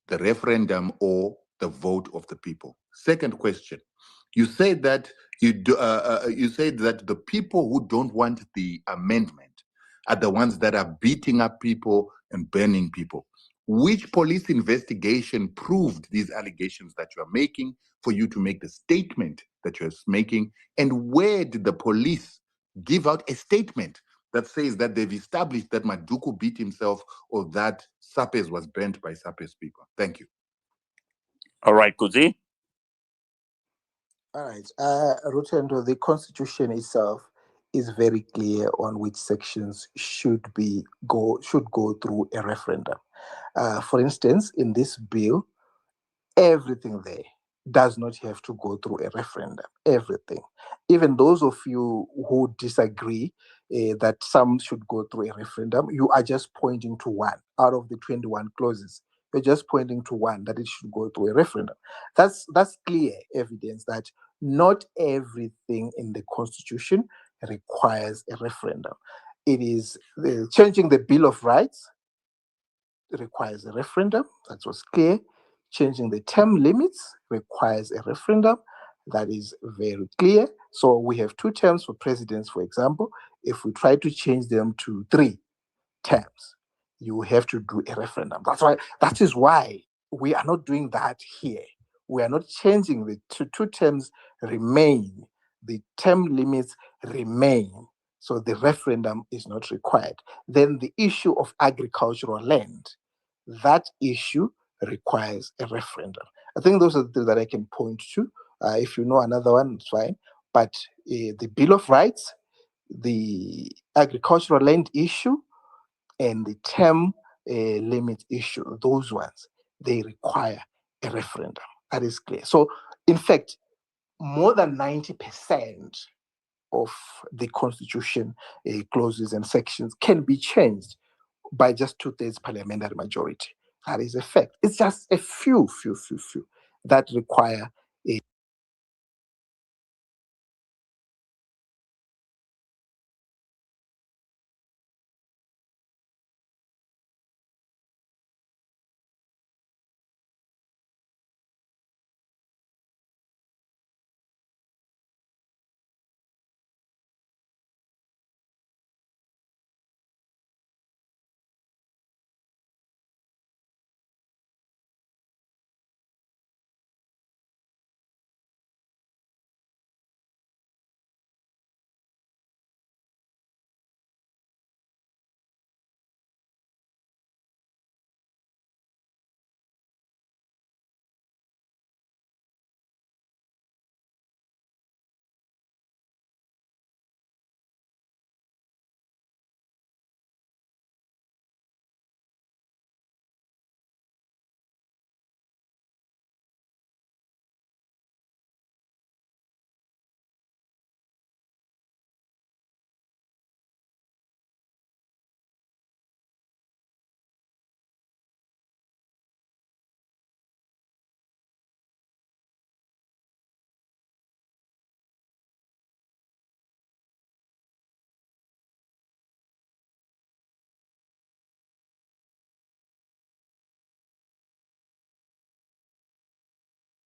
the referendum or the vote of the people? Second question: you say that you said that the people who don't want the amendment are the ones that are beating up people and burning people. Which police investigation proved these allegations that you are making for you to make the statement that you're making? And where did the police give out a statement that says that they've established that Maduku beat himself or that Sapes was burnt by Sapes people? Thank you. All right, Kuzi. All right, Rutendo, the Constitution itself is very clear on which sections should go through a referendum. For instance, in this bill, everything there does not have to go through a referendum. Everything, even those of you who disagree that some should go through a referendum, you are just pointing to one out of the 21 clauses. You're just pointing to one that it should go through a referendum. That's clear evidence that not everything in the Constitution requires a referendum. It is changing the Bill of Rights requires a referendum. That was clear. Changing the term limits requires a referendum. That is very clear. So we have 2 terms for presidents, for example. If we try to change them to 3 terms, you have to do a referendum. That is why we are not doing that here. We are not changing the 2 terms remain. The term limits remain. So the referendum is not required. Then the issue of agricultural land, that issue requires a referendum. I think those are the things that I can point to. If you know another one, it's fine. But the Bill of Rights, the agricultural land issue, and the term limit issue, those ones, they require a referendum. That is clear. So, in fact, more than 90% of the Constitution clauses and sections can be changed by just 2/3 parliamentary majority. That is a fact. It's just a few that require